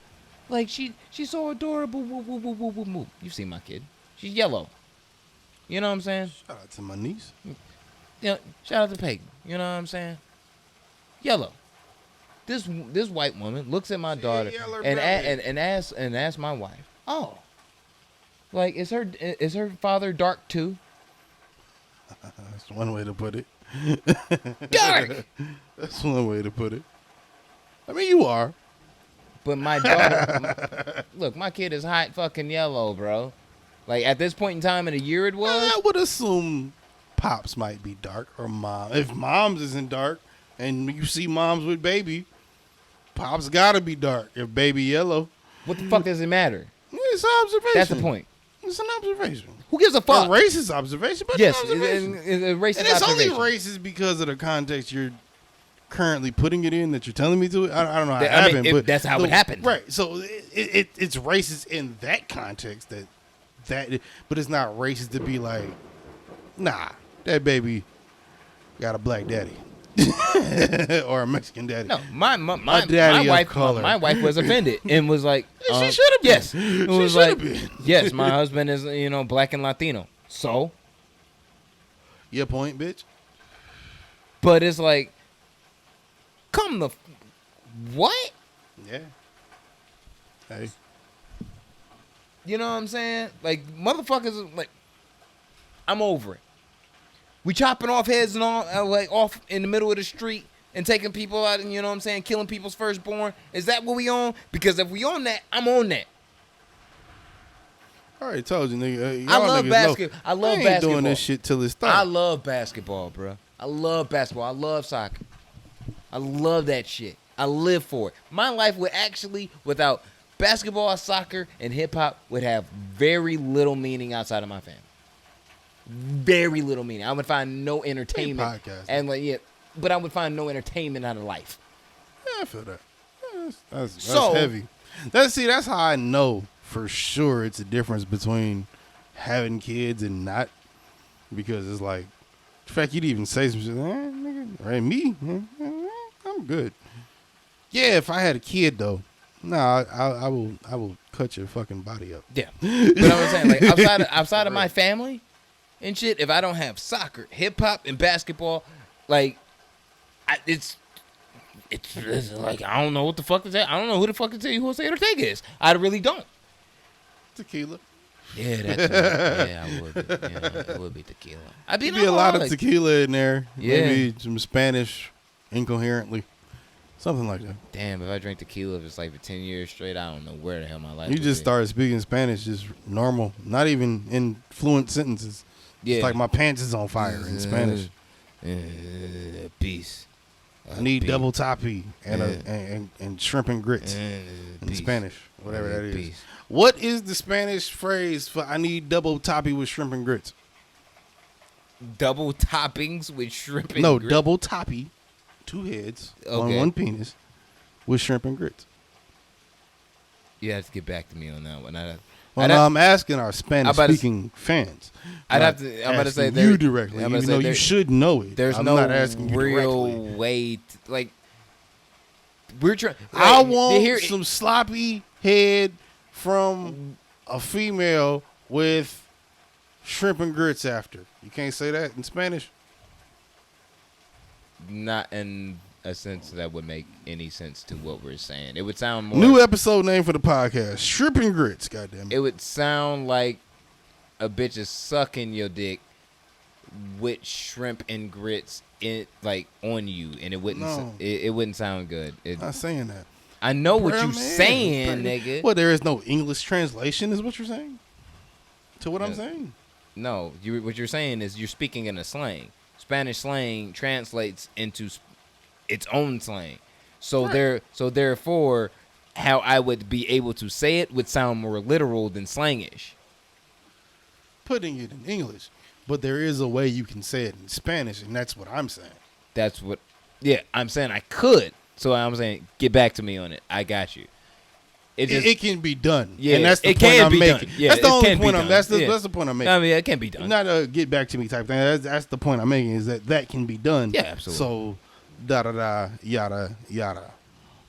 like she's so adorable. Woo, woo, woo, woo, woo, woo. You've seen my kid. She's yellow. You know what I'm saying? Shout out to my niece. Shout out to Peyton. You know what I'm saying? Yellow. This white woman looks at my daughter and asks my wife, oh, like is her father dark too? That's one way to put it. Dark. That's one way to put it. I mean, you are. But my daughter, look, my kid is hot fucking yellow, bro. Like at this point in time in the year it was. I would assume pops might be dark or mom. If mom's isn't dark and you see moms with baby, pops gotta be dark. If baby yellow. What the fuck does it matter? It's an observation. That's the point. It's an observation. Who gives a fuck? A racist observation, but yes, it's an observation. it's a racist and it's observation. only racist because of the context you're currently putting it in that you're telling me to. I don't know how it happened, but that's how it happened. Right. So it's racist in that context but it's not racist to be like, nah, that baby got a black daddy. Or a Mexican daddy. No, my daddy wife, of color. my wife was offended and was like, she should have been. Yes, it was she like, been. yes, my husband is black and Latino. So, your point, bitch. But it's like, what? Yeah. Hey. You know what I'm saying? Like motherfuckers, like, I'm over it. We chopping off heads and all, off in the middle of the street and taking people out and, you know what I'm saying, killing people's firstborn. Is that what we on? Because if we on that, I'm on that. I already told you, nigga. I love basketball. I love ain't basketball. doing this shit till it's done. I love basketball, bro. I love basketball. I love soccer. I love that shit. I live for it. My life would actually, without basketball, soccer, and hip-hop, would have very little meaning outside of my family. Very little meaning. I would find no entertainment. And but I would find no entertainment out of life. Yeah, I feel that. Yeah, that's heavy. That's how I know for sure it's a difference between having kids and not. Because it's like, in fact, you'd even say some shit, nigga, right? Me? I'm good. Yeah, if I had a kid though, I will cut your fucking body up. Yeah. But I'm saying, like, outside of my family and shit, if I don't have soccer, hip hop, and basketball, like, it's like, I don't know what the fuck to say. I don't know who the fuck to tell you who Jose Ortega is. I really don't. Tequila. Yeah, I would be. Yeah, it would be tequila. I'd be a lot of tequila in there. Yeah. Maybe some Spanish incoherently. Something like that. Damn, if I drink tequila, if it's like for 10 years straight, I don't know where the hell my life You would just be. started speaking Spanish, just normal, not even in fluent sentences. Yeah. It's like my pants is on fire in Spanish. Peace. I need double toppy and shrimp and grits in Spanish, whatever that is. Peace. What is the Spanish phrase for I need double toppy with shrimp and grits? Double toppings with shrimp and No, grits? double toppy 2 heads on Okay. 1 penis with shrimp and grits. You have to get back to me on that one. Well, no, I'm asking our Spanish-speaking fans. I'm not about to say asking you directly, even though you should know it. There's I'm no not asking you real directly. way. Like we're trying. I want some sloppy head from a female with shrimp and grits after. You can't say that in Spanish? Not in a sense that would make any sense to what we're saying. It would sound more. New episode name for the podcast: Shrimp and Grits. Goddamn It would sound like a bitch is sucking your dick with shrimp and grits in like on you, and it wouldn't. No. It wouldn't sound good. Not saying that. I know what Bruh, you man. saying, nigga. Well, there is no English translation, is what you're saying? To what I'm saying? No, what you're saying is you're speaking in a slang. Spanish slang translates into its own slang. So Right. therefore, how I would be able to say it would sound more literal than slangish. Putting it in English. But there is a way you can say it in Spanish, and that's what I'm saying. That's what. Yeah, I'm saying I could. So I'm saying get back to me on it. I got you. It can be done. Yeah, and that's the it point can I'm be making. done. Yeah, that's the it only can be point done. that's Yeah. the point I'm making. I mean, it can be done. Not a get back to me type thing. That's the point I'm making, is that can be done. Yeah, absolutely. So da yada yada.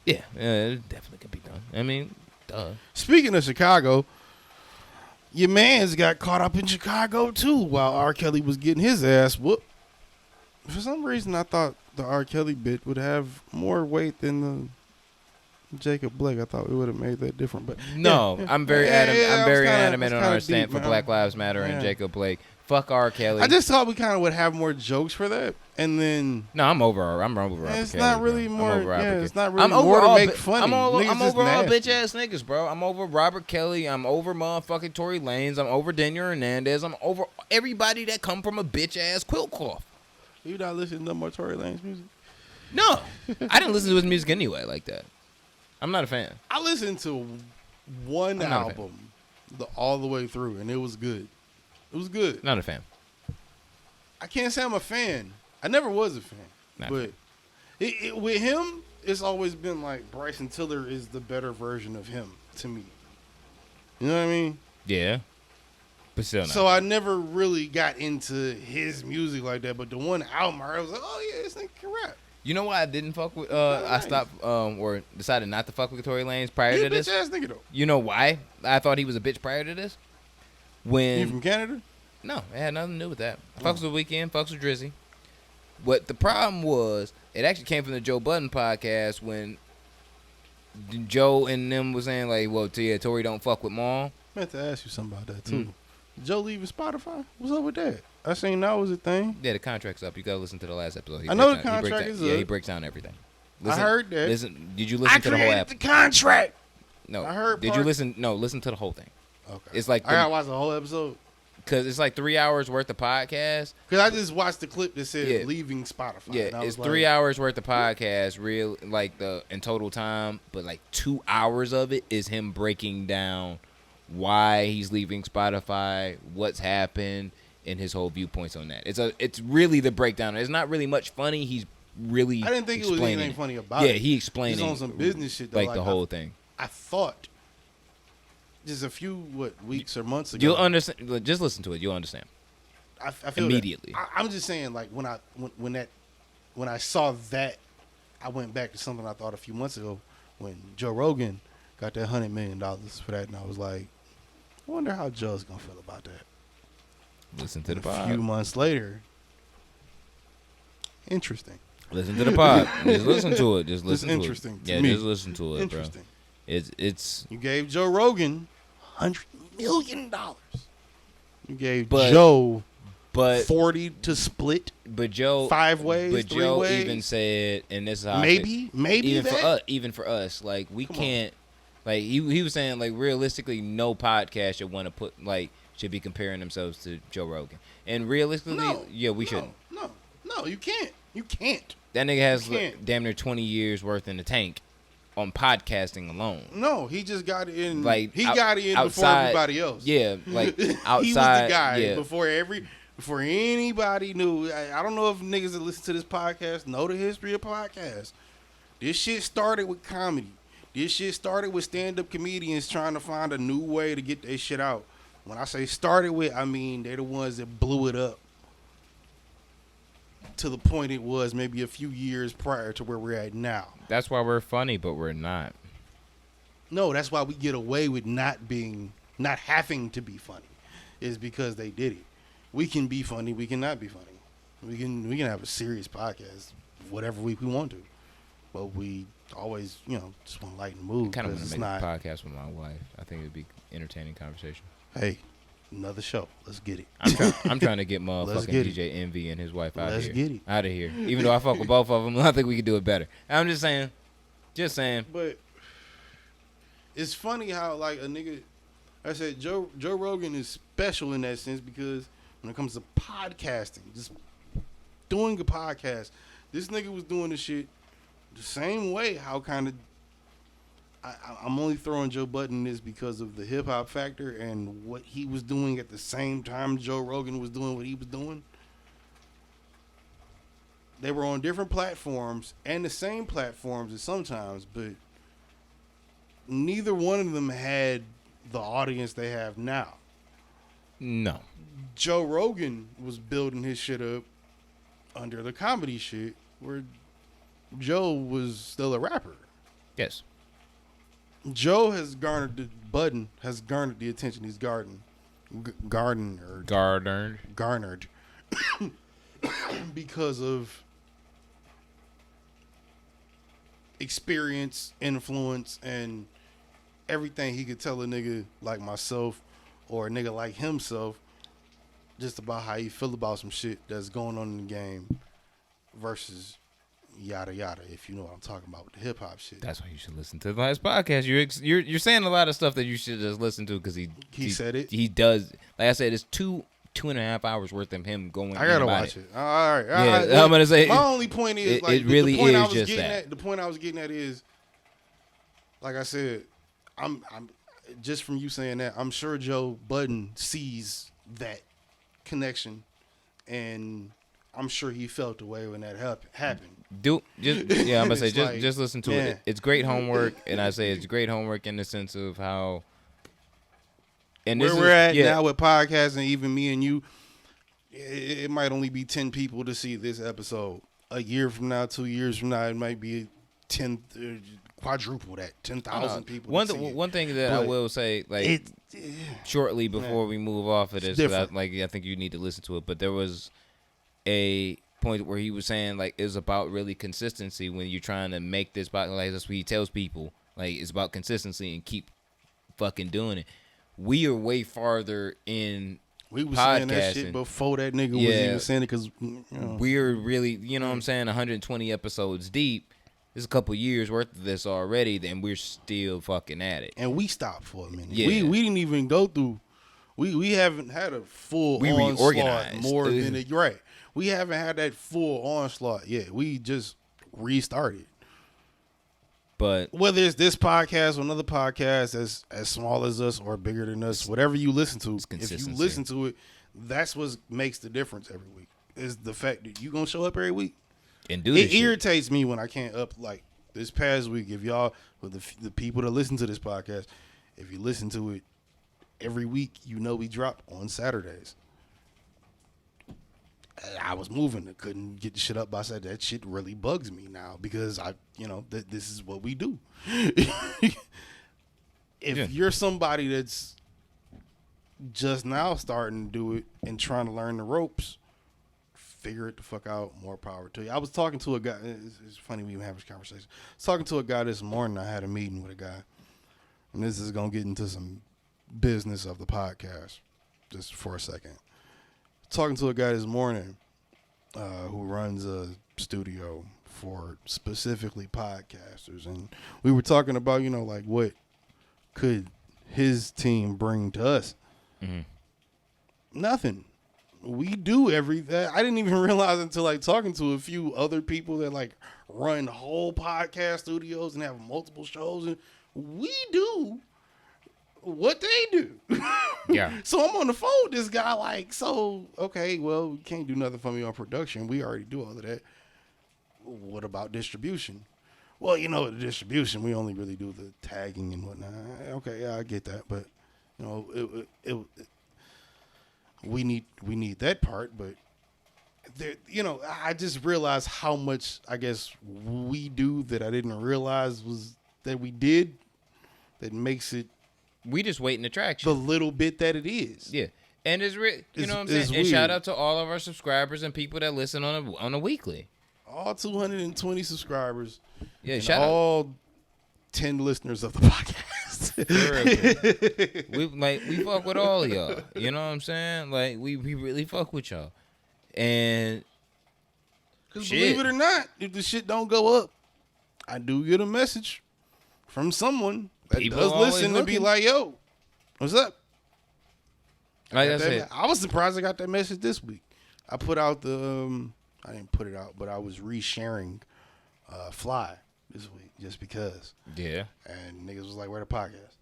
Yeah, it definitely can be done. I mean, duh. Speaking of Chicago, your man's got caught up in Chicago too while R. Kelly was getting his ass whooped. For some reason, I thought the R. Kelly bit would have more weight than the Jacob Blake. I thought we would have made that different, but No, yeah. I'm very adamant on our stand for man. Black Lives Matter and Yeah. Jacob Blake. Fuck R. Kelly. I just thought we kind of would have more jokes for that, and then No, I'm over Robert it's Kelly. not really bro. more. I'm over Robert Yeah, Kelly. it's not really I'm over more to all make bi- funny. I'm over Niggas just all nasty. bitch ass niggas, bro. I'm over Robert Kelly. I'm over motherfucking Tory Lanez. I'm over Daniel Hernandez. I'm over everybody that come from a bitch ass quilt cloth. You not listening to no more Tory Lanez music? No, I didn't listen to his music anyway like that. I'm not a fan. I listened to one I'm not a fan. album all the way through, and it was good. It was good. Not a fan. I can't say I'm a fan. I never was a fan. Not But with him, it's always been like Bryson Tiller is the better version of him to me. You know what I mean? Yeah, but still not. So I never really got into his music like that. But the one album I was like, oh yeah, this nigga can rap. You know why I didn't fuck with? I stopped or decided not to fuck with Tory Lanez prior He to a this. bitch ass nigga though. You know why I thought he was a bitch prior to this? You When from Canada? no, it had nothing to do with that. Fucks with Weekend, fucks with Drizzy. What the problem was, it actually came from the Joe Budden podcast when Joe and them was saying like, "Well, yeah, Tory don't fuck with Maul." I meant to ask you something about that Mm. too. Joe leaving Spotify? What's up with that? I seen that was a thing. Yeah, the contract's up. You gotta listen to the last episode. He I know breaks the down- he breaks contract down- is Yeah, up. he breaks down everything. I heard that. Listen, did you listen to the whole created app? the contract. No, I heard Did you part- listen? No, listen to the whole thing. Okay. It's like I gotta watch the whole episode. because it's like 3 hours worth of podcast. Cause I just watched the clip that said Yeah. leaving Spotify. and I Yeah, was it's like, 3 hours worth of podcast, real like the in total time, but like 2 hours of it is him breaking down why he's leaving Spotify, what's happened, and his whole viewpoints on that. It's really the breakdown. It's not really much funny. He's really I didn't think it was explaining anything funny about Yeah, it. he explained He's on some business shit though, like like the whole thing. I thought just a few weeks or months ago. You'll understand. Just listen to it. You'll understand. I feel immediately. that. I'm just saying, like when I saw that, I went back to something I thought a few months ago when Joe Rogan got that $100 million for that, and I was like, I wonder how Joe's gonna feel about that. Listen to the A pod. few months later, interesting. Listen to the pod. Just listen to it. Just listen to interesting it. to Yeah, me. just listen to it, Interesting. bro. It's You gave Joe Rogan $100 million. You gave But- Joe but 40 to split but Joe 5 ways, But 3 Joe ways. even said, and this is how maybe even that. for us, like we Come on. can't, like he was saying, like realistically, no podcast should want to put like should be comparing themselves to Joe Rogan, and realistically, No, yeah, we no, shouldn't. No, you can't. You can't. That nigga has You can't. like, damn near 20 years worth in the tank on podcasting alone. No, he just got in. Like he out- got in before outside- everybody else. Yeah, like he was the outside, guy yeah. before Before anybody knew, I don't know if niggas that listen to this podcast know the history of podcasts. This shit started with comedy. This shit started with stand-up comedians trying to find a new way to get their shit out. When I say started with, I mean they're the ones that blew it up to the point it was maybe a few years prior to where we're at now. That's why we're funny, but we're not. No, that's why we get away with not having to be funny, is because they did it. We can be funny, we cannot be funny. We can have a serious podcast whatever week we want to, but we always just want to lighten the mood. Kind of want to make a podcast with my wife. I think it'd be entertaining conversation. Hey, another show. Let's get it. I'm trying to get motherfucking DJ Envy and his wife out Let's here. get it. Out of here. Even though I fuck with both of them, I think we could do it better. I'm just saying. Just saying. But it's funny how like a nigga, I said Joe Rogan is special in that sense because when it comes to podcasting, just doing a podcast, this nigga was doing the shit the same way. How kind of I'm only throwing Joe Budden this because of the hip hop factor and what he was doing at the same time Joe Rogan was doing what he was doing. They were on different platforms and the same platforms at sometimes, but neither one of them had the audience they have now. No. Joe Rogan was building his shit up under the comedy shit where Joe was still a rapper. Yes. Joe has garnered the attention he's garnered because of experience, influence, and everything he could tell a nigga like myself or a nigga like himself just about how he feel about some shit that's going on in the game versus yada yada, if you know what I'm talking about with the hip hop shit. That's why you should listen to the last podcast. You're saying a lot of stuff that you should just listen to because he said it. He does. Like I said, it's 2.5 hours worth of him going. I gotta watch it. All right. Yeah, I'm gonna say. My only point is it really the point is I was just getting that. at. The point I was getting at is, like I said, I'm just from you saying that, I'm sure Joe Budden sees that connection, and I'm sure he felt the way when that happened. I'm gonna say It's just listen to it. It's great homework, and I say it's great homework in the sense of how. And where we're at now with podcasting, even me and you, it might only be 10 people to see this episode. A year from now, 2 years from now, it might be 10, quadruple that, 10,000 people. One thing that I will say, like shortly before we move off of this, I think you need to listen to it. But there was a point where he was saying like it's about really consistency when you're trying to make this. Like that's what he tells people. Like it's about consistency and keep fucking doing it. We are way farther in. We was saying that shit before that nigga was even saying it because we're really, what I'm saying, 120 episodes deep. There's a couple years worth of this already, then we're still fucking at it. And we stopped for a minute. Yeah. We didn't even go through. We haven't had a full onslaught reorganized. More than it, right. We haven't had that full onslaught yet. We just restarted. But whether it's this podcast or another podcast as small as us or bigger than us, whatever you listen to, if you listen to it, that's what makes the difference every week. Is the fact that you gonna show up every week and do this. It irritates me when I can't up like this past week. If y'all, with the people that listen to this podcast, if you listen to it every week, we drop on Saturdays. I was moving. I couldn't get the shit up by Saturday. That shit really bugs me now because this is what we do. If you're somebody that's just now starting to do it and trying to learn the ropes, figure it the fuck out. More power to you. I was talking to a guy. It's funny we even have this conversation. I was talking to a guy this morning. I had a meeting with a guy, and this is gonna get into some business of the podcast just for a second. Talking to a guy this morning who runs a studio for specifically podcasters, and we were talking about like what could his team bring to us. Mm-hmm. Nothing. We do everything. I didn't even realize until like talking to a few other people that like run whole podcast studios and have multiple shows, and we do what they do. Yeah. So I'm on the phone with this guy like, so, okay, well, we can't do nothing for me on production. We already do all of that. What about distribution? Well, the distribution, we only really do the tagging and whatnot. Okay, yeah, I get that. But, we need that part. But, there, I just realized how much, I guess, we do that I didn't realize was that we did that makes it We just waiting to traction. the little bit that it is. Yeah. And it's you know what I'm saying? It's And shout weird. out to all of our subscribers and people that listen on a weekly. All 220 subscribers. Yeah, and shout out. all 10 listeners of the podcast. We fuck with all of y'all. You know what I'm saying? Like we really fuck with y'all. And Because shit. believe it or not, if the shit don't go up, I do get a message from someone that People does always listen and be looking. like, yo, what's up? like I Got that said, I was surprised I got that message this week. I put out I didn't put it out, but I was resharing Fly this week just because. yeah. And niggas was like, where the podcast?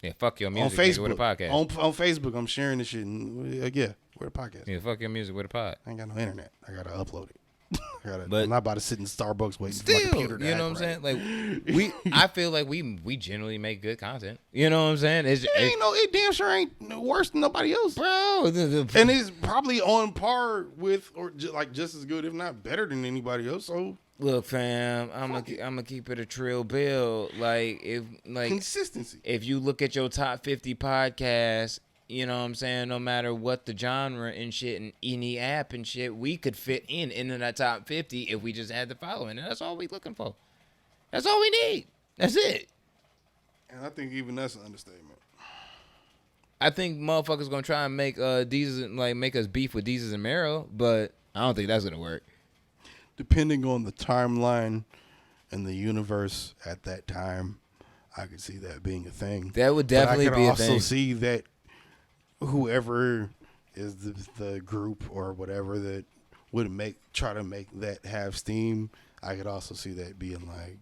Yeah, fuck your On music, Facebook. nigga, with a podcast. On Facebook, I'm sharing this shit. And, yeah, where the podcast? Yeah, fuck your music with a pod. I ain't got no internet. I gotta upload it. But I'm not about to sit in Starbucks waiting for my Still, computer to you know what I'm act saying? right. Like I feel like we generally make good content. You know what I'm saying? It damn sure ain't worse than nobody else. bro. And it's probably on par with, or just as good, if not better than anybody else. So Look, fam, I'm gonna keep it a trill bill. consistency. If you look at your top 50 podcasts, you know what I'm saying, no matter what the genre and shit and any app and shit, we could fit into that top 50 if we just had the following. And that's all we looking for. That's all we need. That's it. And I think even that's an understatement. I think motherfuckers gonna try and make make us beef with Deezus and Mero, but I don't think that's gonna work. Depending on the timeline and the universe at that time, I could see that being a thing. That would But definitely I could be a also thing. see that whoever is the group or whatever that would try to make that have steam, I could also see that being like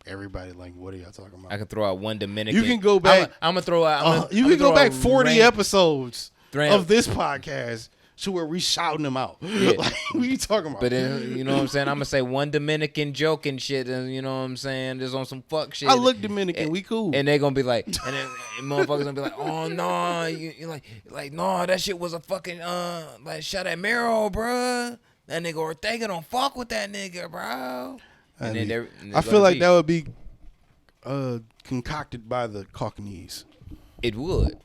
everybody like, what are y'all talking about? I could throw out one Dominican. You can go back. I'm gonna throw out. You can go back 40 episodes Three- of this podcast to where we shouting them out. Yeah. Like, what you talking about? But then, you know what I'm saying? I'm gonna say one Dominican joke and shit, and you know what I'm saying? Just on some fuck shit. I look Dominican. We cool. And they gonna be like, and then motherfuckers gonna be like, oh no, you like no, that shit was a fucking like shot at Mero, bruh. That nigga Ortega don't fuck with that nigga, bro. And I feel like that would be concocted by the Cockneys. it would.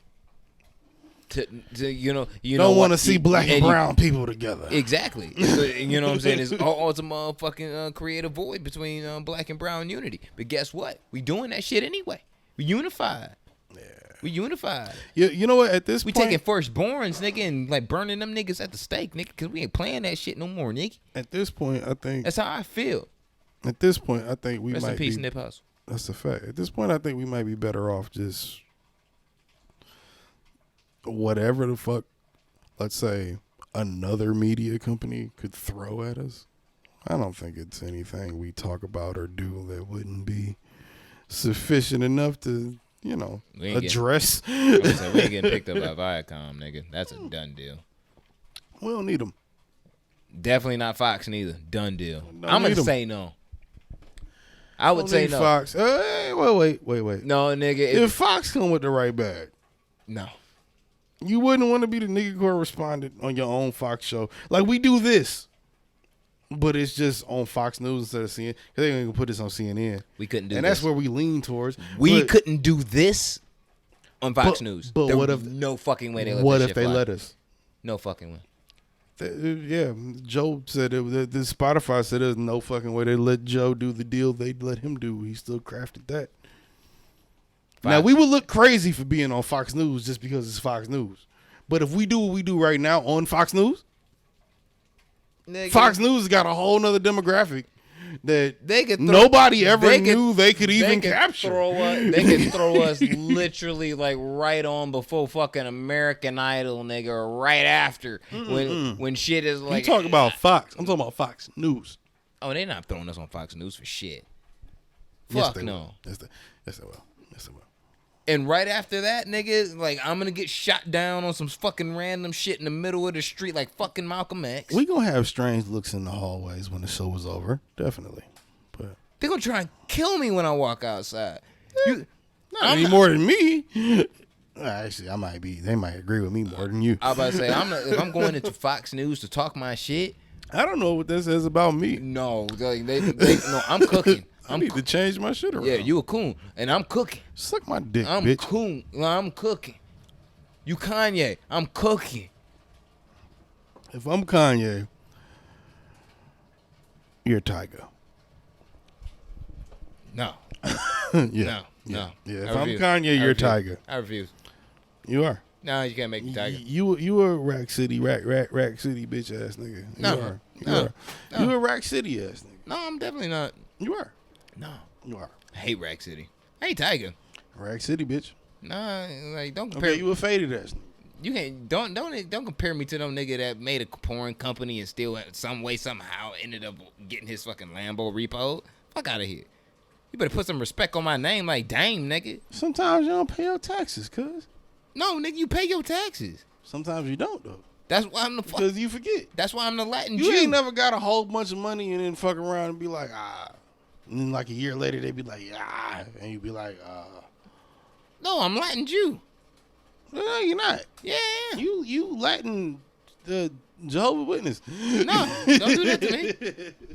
To you know Don't want to what? see black and you- brown people together. Exactly. You know what I'm saying? It's all to motherfucking create a void between black and brown unity. But guess what? We doing that shit anyway. We unified. Yeah. We unified. You know what? At this We point, taking firstborns, nigga, and like burning them niggas at the stake, nigga, because we ain't playing that shit no more, nigga. at this point, I think. That's how I feel. At this point, I think we Rest in might peace, be. Nip Hustle. That's a fact. At this point, I think we might be better off just whatever the fuck, let's say, another media company could throw at us. I don't think it's anything we talk about or do that wouldn't be sufficient enough to, We ain't address. I'm gonna say, we ain't getting picked up by Viacom, nigga. That's a done deal. We don't need them. Definitely not Fox neither. Done deal. Don't I'm gonna need 'em. say no. I would Don't say need no. Fox. Hey, wait. No, nigga. If Fox come with the right bag, No. you wouldn't want to be the nigga correspondent on your own Fox show. Like we do this, but it's just on Fox News instead of CNN. They ain't gonna put this on CNN, We couldn't do and this. that's where we lean towards. We But couldn't do this on Fox News. but There what was if- no fucking way they let what that if shit they fly. let us? No fucking way. Yeah, Joe said the Spotify said there's no fucking way they let Joe do the deal they'd let him do. He still crafted that. Now we would look crazy for being on Fox News just because it's Fox News. But if we do what we do right now on Fox News, Nigga, Fox News has got a whole nother demographic that they could nobody ever knew they could even could capture. They could throw us literally like right on before fucking American Idol, nigga, or right after when shit is You like. talk about Fox. I'm talking about Fox News. Oh, they not throwing us on Fox News for shit. Yes, Fuck they no. will. Yes, they will. Yes, they will. And right after that, nigga, like, I'm gonna get shot down on some fucking random shit in the middle of the street like fucking Malcolm X. We gonna have strange looks in the hallways when the show is over. Definitely. But They gonna try and kill me when I walk outside. not any more than me. Actually, I might be. They might agree with me more than you. I was about to say, if I'm going into Fox News to talk my shit. I don't know what that says about me. No, no, I'm cooking. I need to change my shit around. Yeah, you a coon, and I'm cooking. Suck my dick, I'm bitch. coon. I'm cooking. You Kanye. I'm cooking. If I'm Kanye, you're Tyga. No. Yeah. No. Yeah. If I'm Kanye, you're Tyga. I refuse. You are. No, you can't make me Tyga. You a Rack City bitch ass nigga. You are. You a Rack City ass nigga. No, I'm definitely not. You are. No. You are. I hate Rack City. I hate Tyga. Rack City bitch. Nah, like don't compare. Okay, you a faded ass nigga. You can't don't compare me to them nigga that made a porn company and still some way somehow ended up getting his fucking Lambo repoed. Fuck out of here. You better put some respect on my name, like Dame, nigga. Sometimes you don't pay your taxes, cuz. No, nigga, you pay your taxes. Sometimes you don't though. That's why I'm the because you forget. That's why I'm the Latin Jew. You ain't never got a whole bunch of money and then fuck around and be like, ah. And then like a year later they be like, ah, and you be like, No, I'm Latin Jew. No, you're not. Yeah. You Latin Jehovah's Witness. No, don't do that to me.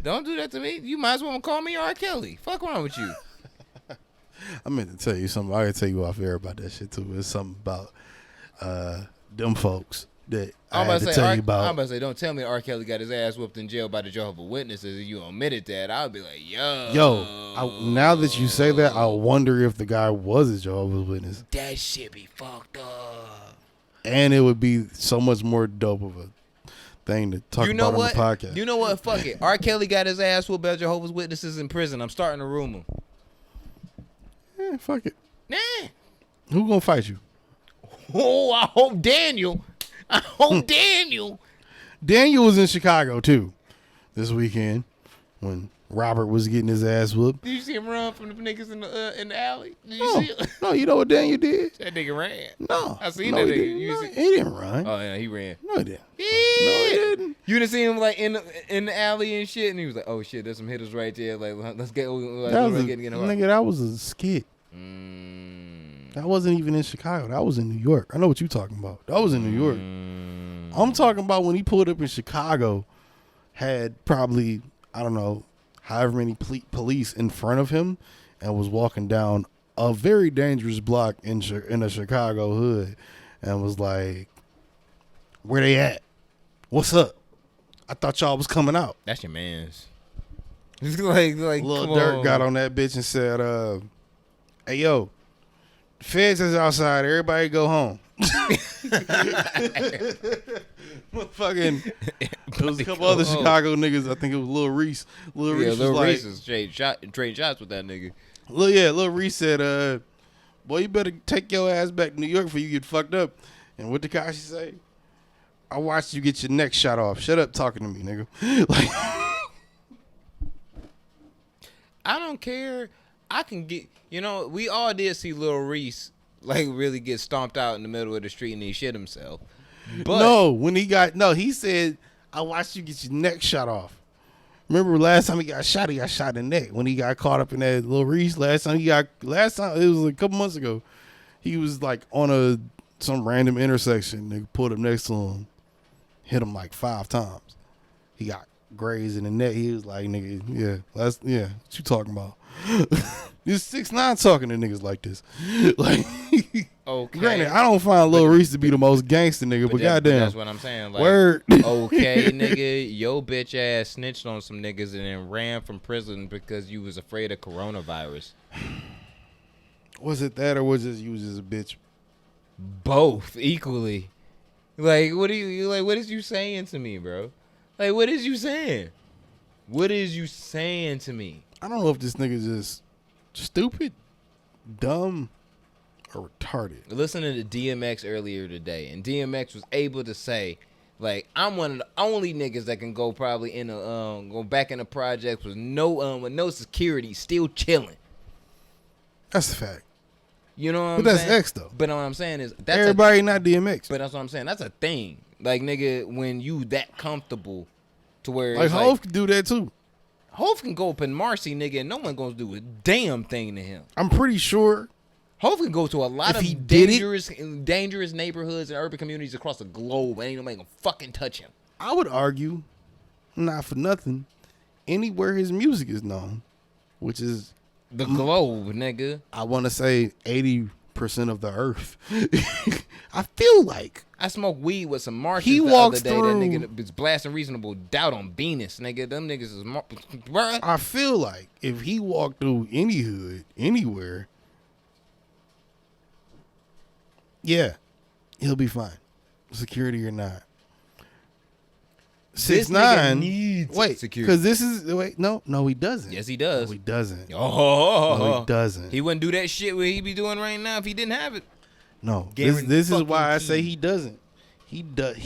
Don't do that to me. You might as well call me R. Kelly. Fuck wrong with you. I meant to tell you something. I gotta tell you off air about that shit too. It's something about them folks that I had to tell you about. I'm about to say, don't tell me R. Kelly got his ass whooped in jail by the Jehovah's Witnesses and you omitted that. I'll be like, now that you say that, I wonder if the guy was a Jehovah's Witness. That shit be fucked up. And it would be so much more dope of a thing to talk about on the podcast. You know what? Fuck it. R. Kelly got his ass whooped by Jehovah's Witnesses in prison. I'm starting a rumor. Yeah, fuck it. Nah. Who gonna fight you? Oh, I hope Daniel. Daniel was in Chicago too this weekend when Robert was getting his ass whooped. Did you see him run from the niggas in the alley? Did you see him? No, you know what Daniel did? That nigga ran. No. I seen that nigga. He didn't run. Oh yeah, he ran. No, he didn't. Yeah. No, he didn't. You didn't see him like in the alley and shit, and he was like, "Oh shit, there's some hitters right there. Like, let's get." Nigga, that was a skit. That wasn't even in Chicago. That was in New York. I know what you're talking about. That was in New York. I'm talking about when he pulled up in Chicago, had probably, I don't know, however many police in front of him and was walking down a very dangerous block in a Chicago hood and was like, where they at? What's up? I thought y'all was coming out. That's your man's. like Lil Durk got on that bitch and said, hey, yo, the feds is outside. Everybody go home. Fucking, there was a couple other Chicago niggas. I think it was Lil Reese. Lil Reese is trade shots with that nigga. Lil Reese said, boy, you better take your ass back to New York before you get fucked up. And what Tekashi say? I watched you get your neck shot off. Shut up talking to me, nigga. Like, I don't care. I can get, we all did see Lil Reese like really get stomped out in the middle of the street and he shit himself. But he said, I watched you get your neck shot off. Remember last time he got shot in the neck when he got caught up in that Lil Reese. Last time it was a couple months ago. He was like on some random intersection. Nigga pulled up next to him, hit him like 5 times. He got grazed in the neck. He was like, nigga, what you talking about? This 6ix9ine talking to niggas like this. Like, okay. Granted, I don't find Lil Reese to be the most gangster nigga, but goddamn. That's what I'm saying. Like, word. Okay, nigga, your bitch ass snitched on some niggas and then ran from prison because you was afraid of coronavirus. Was it that or was it you was just a bitch? Both equally. Like, what is you saying to me, bro? Like, what is you saying? What is you saying to me? I don't know if this nigga's just stupid, dumb, or retarded. Listening to DMX earlier today, and DMX was able to say, like, I'm one of the only niggas that can go probably in go back in the projects with no security, still chilling. That's a fact. You know what But I'm that's saying? X though. But what I'm saying is that's Everybody not DMX. but that's what I'm saying. That's a thing. Like nigga, when you that comfortable to where Like it's Hov could do that too. Hov can go up in Marcy, nigga, and no one gonna do a damn thing to him. I'm pretty sure Hov can go to a lot If he of did it- dangerous neighborhoods and urban communities across the globe, and ain't nobody gonna fucking touch him. I would argue, not for nothing, anywhere his music is known, which is The globe, nigga. I want to say 80% of the earth. I feel like I smoked weed with some Martians He the walks other day. through- That nigga was blasting Reasonable Doubt on Venus, nigga. Them niggas is bruh. I feel like if he walked through any hood, anywhere, yeah, he'll be fine, security or not. This 6ix9ine nigga needs wait, security. because this is no, he doesn't. Yes, he does. No, he doesn't. Oh, No, he doesn't. He wouldn't do that shit what he be doing right now if he didn't have it. No, Guaranteed this is why I fucking say key. he doesn't. He does.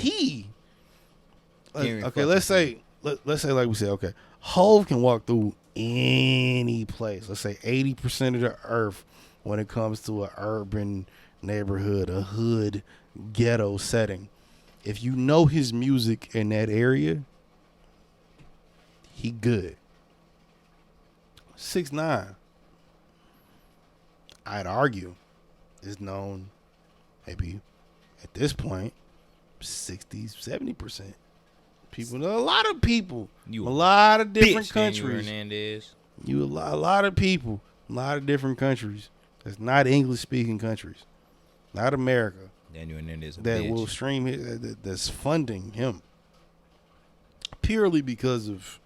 Guaranteed Okay, let's say like we said. Okay, Hov can walk through any place. Let's say 80% of the earth when it comes to an urban neighborhood, a hood, ghetto setting. If you know his music in that area, he good. 6ix9ine, I'd argue, is known maybe at this point 60-70%. People, a lot of people, You a lot of different Bitch, Daniel countries. Hernandez. A lot of people, a lot of different countries. That's not English speaking countries, not America, Daniel Hernandez. A that bitch. will stream it, that's funding him purely because of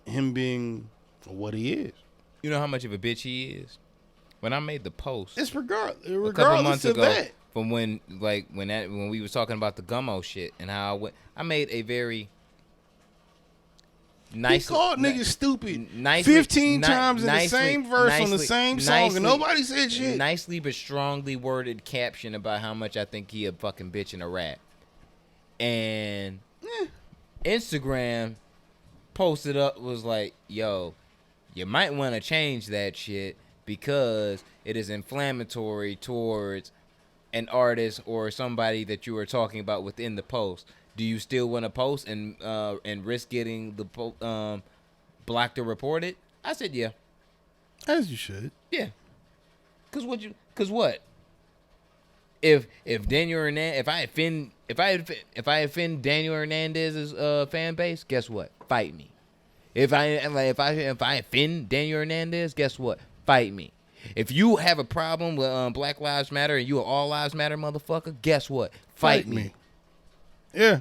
him being what he is. You know how much of a bitch he is? When I made the post It's a couple regardless months of ago that. from when we was talking about the gummo shit and how I made a very nice. He called niggas stupid nicely- 15 ni- times in nicely- the same verse on the nicely- same song, nicely- and nobody said shit. Nicely but strongly worded caption about how much I think he a fucking bitch in a rap. And Instagram posted up was like, yo, you might want to change that shit because it is inflammatory towards an artist or somebody that you were talking about within the post. Do you still want to post and risk getting the blocked or reported? I said yeah. As you should. Yeah. Cause what? If Daniel Hernandez, if I offend Daniel Hernandez's fan base, guess what? Fight me. If I offend Daniel Hernandez, guess what? Fight me. If you have a problem with Black Lives Matter and you an All Lives Matter motherfucker, guess what? Fight me. Yeah.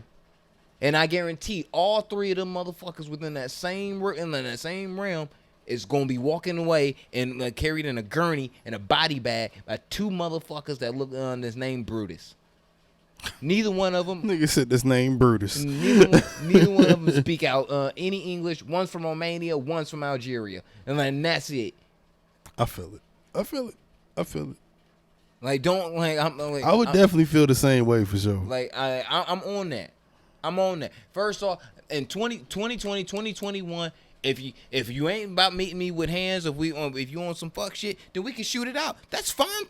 And I guarantee all three of them motherfuckers within that same realm is gonna be walking away and carried in a gurney and a body bag by two motherfuckers that look this name Brutus. Neither one of them. Nigga said this name Brutus. Neither one of them speak out any English. One's from Romania, one's from Algeria, and that's it. I feel it. Like don't like I'm like I would definitely feel the same way for sure. like I'm on that. I'm on that. First off, in 2020, 2021, if you ain't about meeting me with hands, if you on some fuck shit, then we can shoot it out. That's fine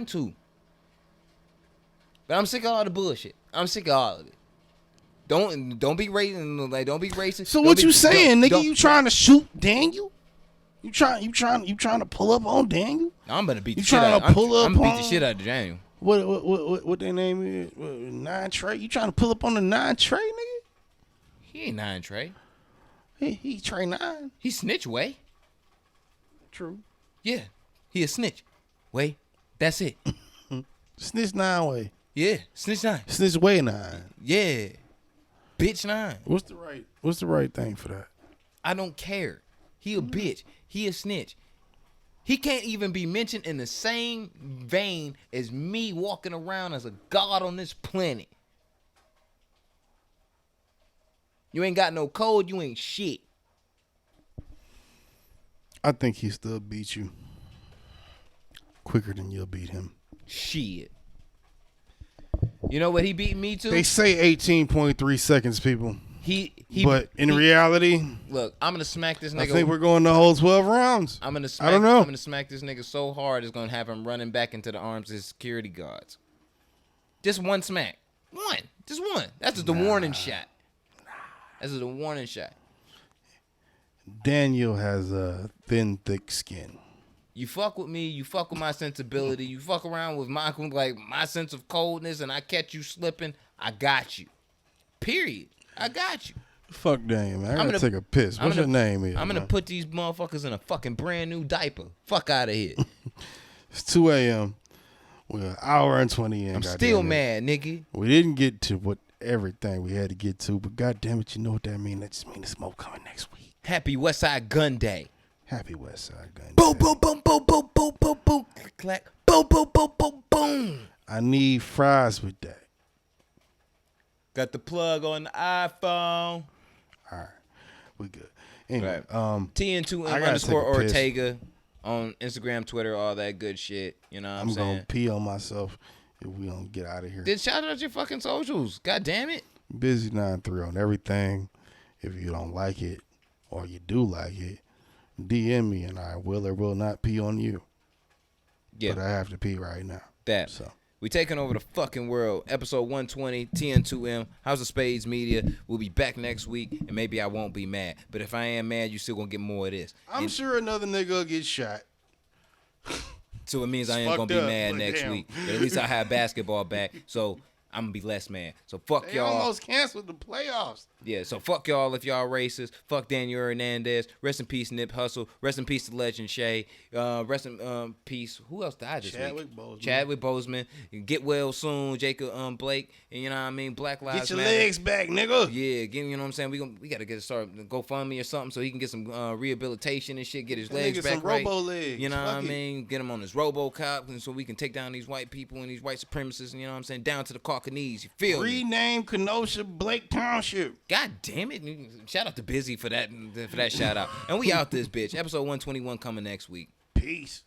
too. But I'm sick of all the bullshit. I'm sick of all of it. Don't be racist. Like don't be racist. So Don't what be- you saying, don't- nigga? You trying to shoot Daniel? You trying to pull up on Daniel? I'm gonna beat the You shit out. trying to pull up I'm gonna beat the on- shit out of Daniel. What their name is? Nine Trey? You trying to pull up on the 9 Trey, nigga? He ain't 9 Trey. He Trey 9. He snitch way. True. Yeah, he a snitch. Way. That's it. Snitch 9 way. Yeah, snitch 9. Snitch way 9. Yeah, bitch 9. What's the right thing for that? I don't care. He a bitch. He a snitch. He can't even be mentioned in the same vein as me walking around as a god on this planet. You ain't got no code. You ain't shit. I think he still beat you quicker than you'll beat him. Shit. You know what he beat me to? They say 18.3 seconds, people. But in reality, look, I'm gonna smack this nigga. I think we're going the whole 12 rounds. I'm gonna smack. I don't know. I'm gonna smack this nigga so hard it's gonna have him running back into the arms of his security guards. Just one smack. Just one. That's just the warning shot. That's just a warning shot. Daniel has a thin, thick skin. You fuck with me, you fuck with my sensibility, you fuck around with my sense of coldness, and I catch you slipping, I got you. Period. I got you. Fuck Daniel, man. I'm gonna take a piss. What's your name here? I'm gonna put these motherfuckers in a fucking brand new diaper. Fuck out of here. It's 2 a.m. We're an hour and 20 in. I'm still mad, nigga. We didn't get to what everything we had to get to, but goddamn it, you know what that means? That just means the smoke coming next week. Happy Westside Gun Day. Happy Westside Gun Day. Boom, boom, boom, boom, boom, boom, boom, boom, click, clack. Boom, boom, boom, boom, boom. I need fries with that. Got the plug on the iPhone. All right, we good. Anyway, right. TN2M underscore Ortega on Instagram, Twitter, all that good shit. You know what I'm saying? I'm gonna pee on myself if we don't get out of here. Then shout out your fucking socials. God damn it. Busy 93 on everything. If you don't like it or you do like it, DM me and I will or will not pee on you. Yeah. But I have to pee right now. So. We taking over the fucking world. Episode 120, TN2M, House of Spades Media. We'll be back next week, and maybe I won't be mad. But if I am mad, you still gonna get more of this. I'm sure another nigga will get shot. So it means I ain't gonna be mad next week. But at least I have basketball back, so I'm gonna be less mad. So fuck they y'all. Almost canceled the playoffs. Yeah, so fuck y'all if y'all racist. Fuck Daniel Hernandez. Rest in peace, Nip Hustle. Rest in peace to Legend Shay. Rest in peace. Who else died this week? Chadwick Boseman. Get well soon, Jacob Blake. And you know what I mean? Black Lives Matter. Get your legs back, nigga. Yeah, you know what I'm saying? We gotta get started GoFundMe or something so he can get some rehabilitation and shit. Get his legs back right. Robo legs. You know what I mean? Get him on his RoboCop, and so we can take down these white people and these white supremacists. And you know what I'm saying? Down to the Caucanese. You feel me? Rename Kenosha Blake Township. God damn it. Shout out to Busy for that shout out. And we out this bitch. Episode 121 coming next week. Peace.